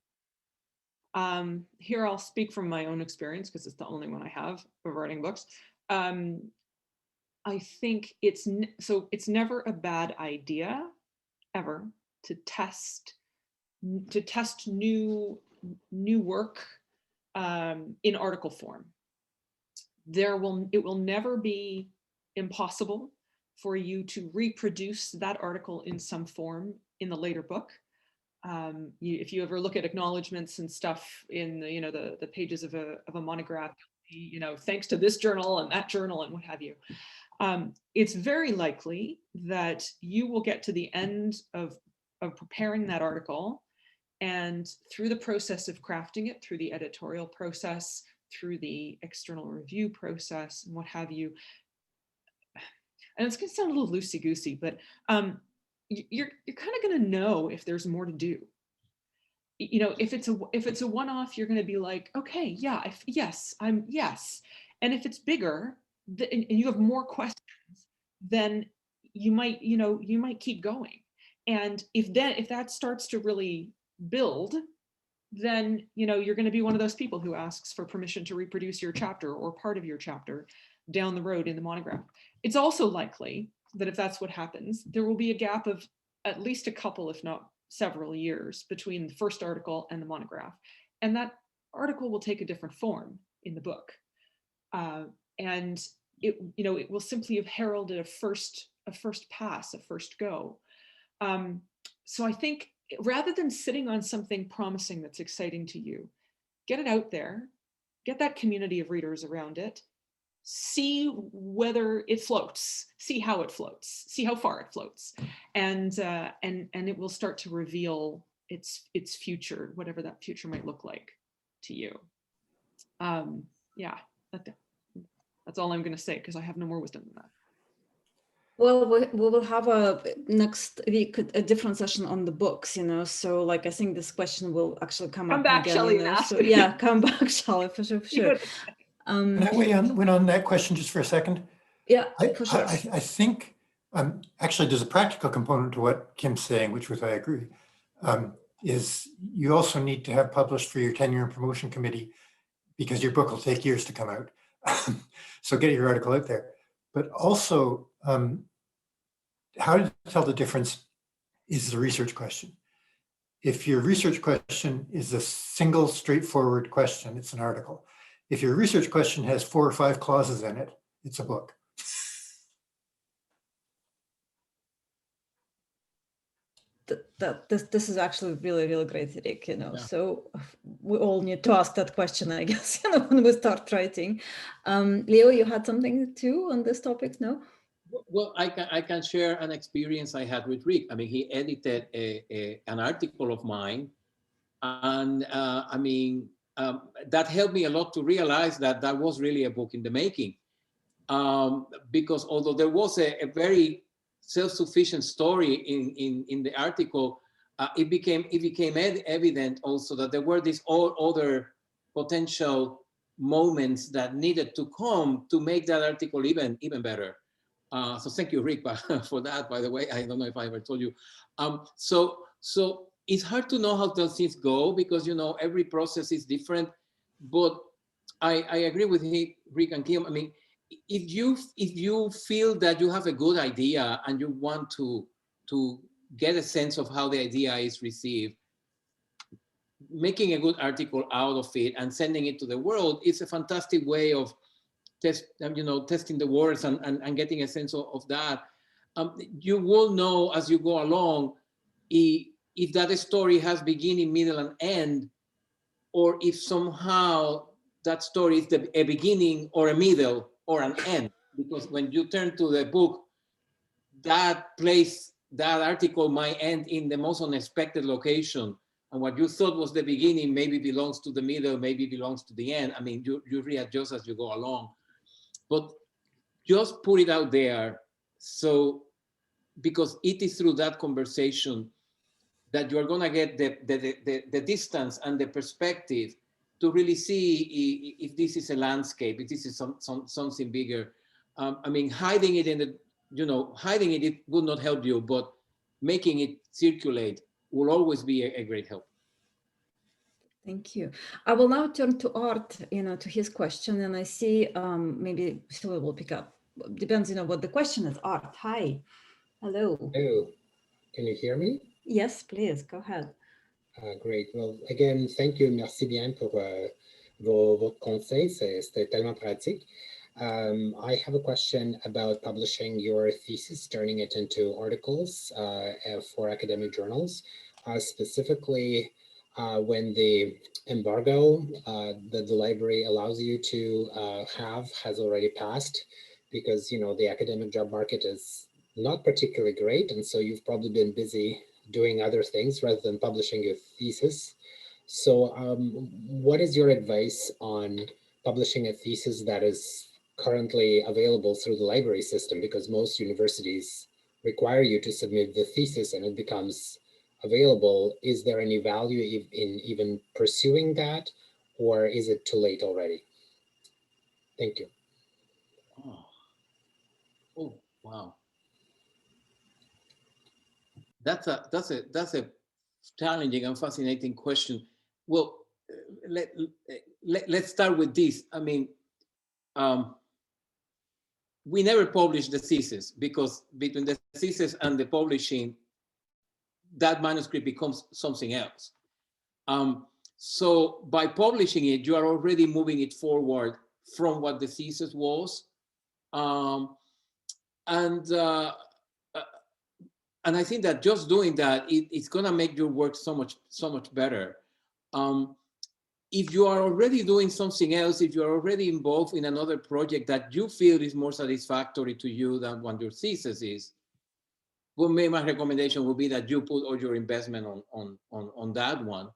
Here I'll speak from my own experience because it's the only one I have of writing books. I think it's never a bad idea ever to test new work in article form. It will never be impossible for you to reproduce that article in some form in the later book. If you ever look at acknowledgements and stuff in the pages of a monograph, thanks to this journal and that journal and what have you. It's very likely that you will get to the end of preparing that article, and through the process of crafting it, through the editorial process, through the external review process and what have you, and it's going to sound a little loosey-goosey, but you're kind of going to know if there's more to do. If it's a one-off, you're going to be like, okay, yeah, yes. And if it's bigger and you have more questions, then you might keep going. And if that starts to really build, then you're going to be one of those people who asks for permission to reproduce your chapter or part of your chapter down the road in the monograph. It's also likely that if that's what happens, there will be a gap of at least a couple, if not several years between the first article and the monograph. And that article will take a different form in the book. And it will simply have heralded a first pass, a first go. So I think rather than sitting on something promising that's exciting to you, get it out there, get that community of readers around it, see whether it floats, see how it floats, see how far it floats, and it will start to reveal its future, whatever that future might look like to you. Yeah, that's all I'm going to say because I have no more wisdom than that. Well, we will have next week a different session on the books, so like I think this question will actually come up back, again. Shelley, So yeah, come back, Shelley, for sure. Can I weigh on that question just for a second? Yeah, for sure. I think actually there's a practical component to what Kim's saying, which with I agree, is you also need to have published for your tenure and promotion committee because your book will take years to come out. So get your article out there. But also, how to tell the difference is the research question. If your research question is a single straightforward question, it's an article. If your research question has 4 or 5 clauses in it, it's a book. This is actually really, really great, Rick, you know, Yeah. so we all need to ask that question, I guess, you know, when we start writing. Leo, you had something too on this topic, no? Well, I can share an experience I had with Rick. I mean, he edited an article of mine, and I mean, that helped me a lot to realize that that was really a book in the making. Because although there was a very self-sufficient story in the article, it became evident also that there were these all other potential moments that needed to come to make that article even better. So thank you, Rick, for that. By the way, I don't know if I ever told you. So it's hard to know how those things go because, you know, every process is different. But I agree with Rick and Kim. I mean, if you feel that you have a good idea and you want to get a sense of how the idea is received, making a good article out of it and sending it to the world is a fantastic way of testing the words and getting a sense of that. You will know as you go along if that story has beginning, middle, and end, or if somehow that story is a beginning or a middle or an end. Because when you turn to the book, that article might end in the most unexpected location. And what you thought was the beginning maybe belongs to the middle, maybe belongs to the end. I mean, you readjust as you go along. But just put it out there. So, because it is through that conversation that you are going to get the distance and the perspective to really see if this is a landscape, if this is something bigger. I mean, hiding it hiding it would not help you, but making it circulate will always be a great help. Thank you. I will now turn to Art, to his question, and I see maybe Silvija will pick up. Depends, what the question is. Art, hi. Hello. Hello. Can you hear me? Yes, please, go ahead. Great. Well, again, thank you. Merci bien pour vos conseils. C'était tellement pratique. I have a question about publishing your thesis, turning it into articles for academic journals, specifically when the embargo that the library allows you to have has already passed, because the academic job market is not particularly great, and so you've probably been busy doing other things rather than publishing your thesis. So what is your advice on publishing a thesis that is currently available through the library system? Because most universities require you to submit the thesis and it becomes available. Is there any value in even pursuing that, or is it too late already? Thank you. Oh, wow. That's a challenging and fascinating question. Well, let's start with this. I mean, we never published the thesis because between the thesis and the publishing, that manuscript becomes something else. So by publishing it, you are already moving it forward from what the thesis was. And I think that just doing that, it's gonna make your work so much better. If you are already doing something else, if you're already involved in another project that you feel is more satisfactory to you than what your thesis is, well, maybe my recommendation would be that you put all your investment on that one.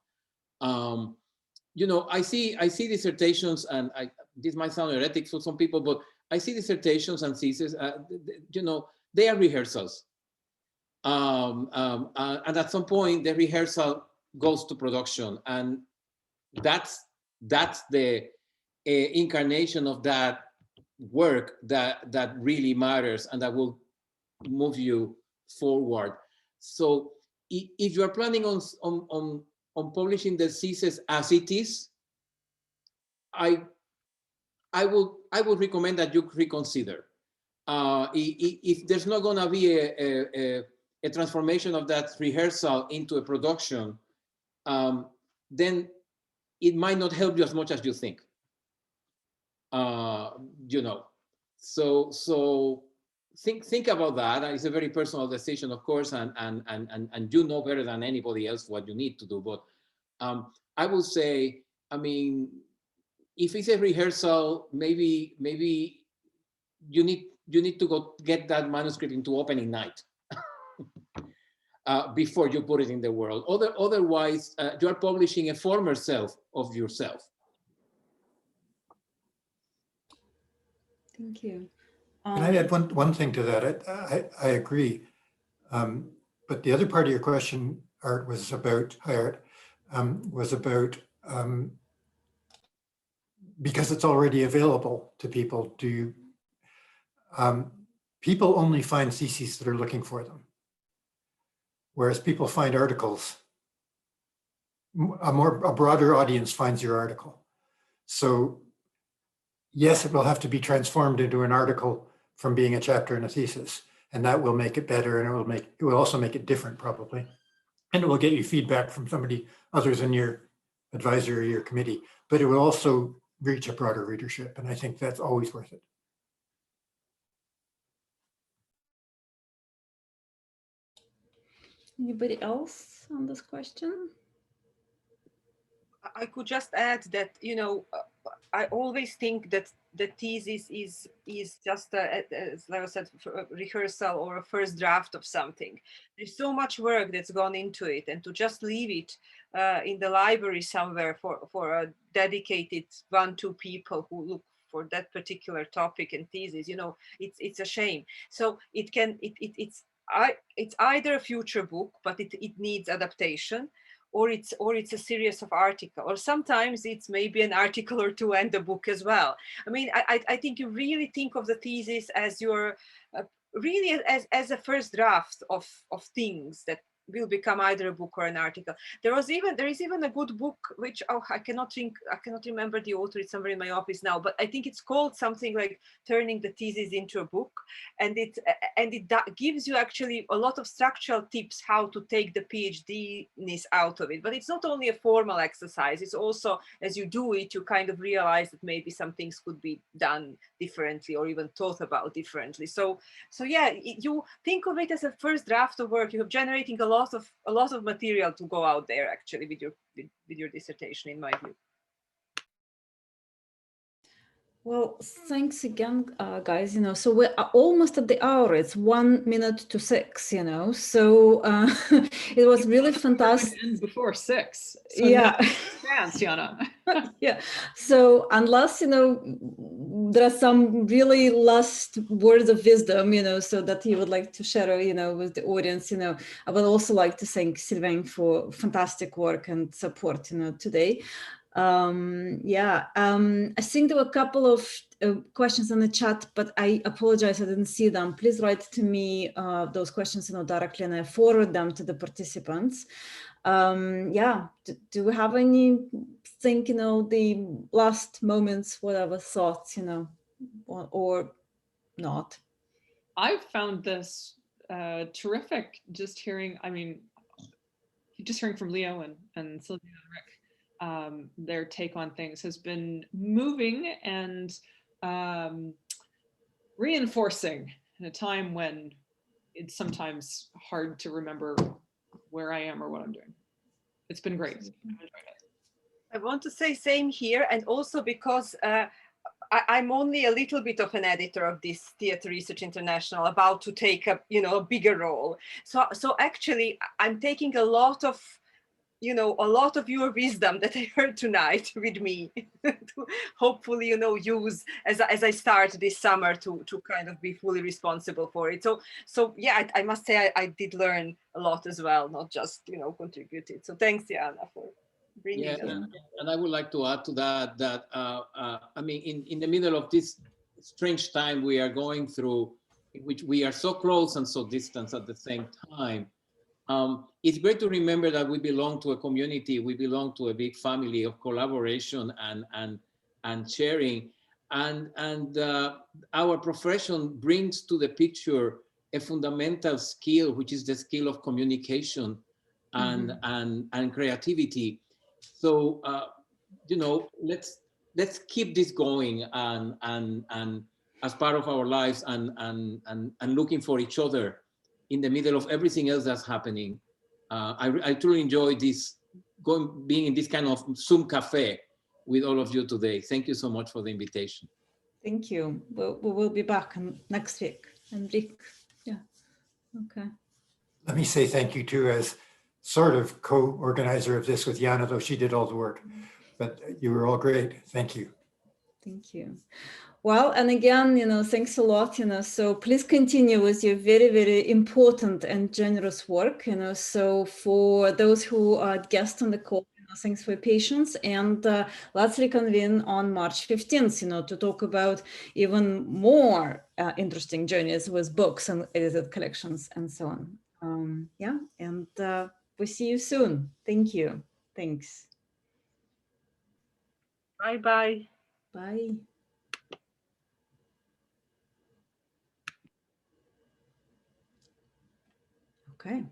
I see dissertations, and this might sound heretic for some people, but I see dissertations and theses, they are rehearsals. And at some point, the rehearsal goes to production, and that's the incarnation of that work that really matters and that will move you forward. So if you are planning on publishing the thesis as it is, I would recommend that you reconsider. If there's not going to be a transformation of that rehearsal into a production, then it might not help you as much as you think. You know, so think about that. It's a very personal decision, of course, and you know better than anybody else what you need to do. But I would say, I mean, if it's a rehearsal, maybe you need to go get that manuscript into opening night before you put it in the world. Otherwise, you are publishing a former self of yourself. Thank you. Can I add one thing to that? I agree. But the other part of your question, Art, was about, because it's already available to people, people only find theses that are looking for them. Whereas people find articles, a broader audience finds your article. So yes, it will have to be transformed into an article from being a chapter in a thesis, and that will make it better, and it will also make it different probably. And it will get you feedback from somebody other than your advisor or your committee, but it will also reach a broader readership. And I think that's always worth it. Anybody else on this question? I could just add that, you know, I always think that the thesis is just, as Leo said, a rehearsal or a first draft of something. There's so much work that's gone into it, and to just leave it in the library somewhere for a dedicated 1-2 people who look for that particular topic and thesis, you know, it's a shame. So it's either a future book, but it needs adaptation, or it's a series of articles, or sometimes it's maybe an article or 2 and a book as well. I mean, I think you really think of the thesis as your really as a first draft of things that will become either a book or an article. There is even a good book which I cannot remember the author. It's somewhere in my office now, but I think it's called something like Turning the Thesis into a Book, and it gives you actually a lot of structural tips how to take the PhD-ness out of it. But it's not only a formal exercise, it's also, as you do it, you kind of realize that maybe some things could be done differently or even thought about differently. So yeah, you think of it as a first draft of work. You're generating a lot of material to go out there actually with your dissertation, in my view. Well, thanks again, guys. You know, so we're almost at the hour. It's 1 minute to 6. You know, so it was really fantastic. End before 6. So yeah, no chance, Yana. yeah. So unless there are some really last words of wisdom, so that you would like to share, with the audience, I would also like to thank Silvija for fantastic work and support, today. I think there were a couple of questions in the chat, but I apologize, I didn't see them. Please write to me those questions directly, and I forward them to the participants. Do we have anything, the last moments, whatever thoughts, or not? I've found this terrific, just hearing from Leo and Silvija and Rick. Their take on things has been moving and reinforcing in a time when it's sometimes hard to remember where I am or what I'm doing. It's been great. I've enjoyed it. I want to say same here, and also because I'm only a little bit of an editor of this Theatre Research International, about to take a bigger role. So actually, I'm taking a lot of your wisdom that I heard tonight with me to hopefully, use as I start this summer to kind of be fully responsible for it. So yeah, I must say I did learn a lot as well, not just, contributed. So thanks, Yana, for bringing us. And I would like to add to that, in the middle of this strange time we are going through, in which we are so close and so distant at the same time, it's great to remember that we belong to a community, we belong to a big family of collaboration and sharing, and our profession brings to the picture a fundamental skill, which is the skill of communication, and creativity. So you know, let's keep this going and as part of our lives and looking for each other in the middle of everything else that's happening. I truly enjoy this being in this kind of Zoom cafe with all of you today. Thank you so much for the invitation. Thank you. We will be back next week. Enrique, yeah, okay. Let me say thank you too, as sort of co-organizer of this with Yana, though she did all the work, but you were all great. Thank you. Thank you. Well, and again, you know, thanks a lot, you know, so please continue with your very, very important and generous work, you know, so for those who are guests on the call, you know, thanks for your patience, and let's reconvene on March 15th, you know, to talk about even more interesting journeys with books and edited collections and so on. Yeah, and we'll see you soon. Thank you. Thanks. Bye-bye. Bye. Okay.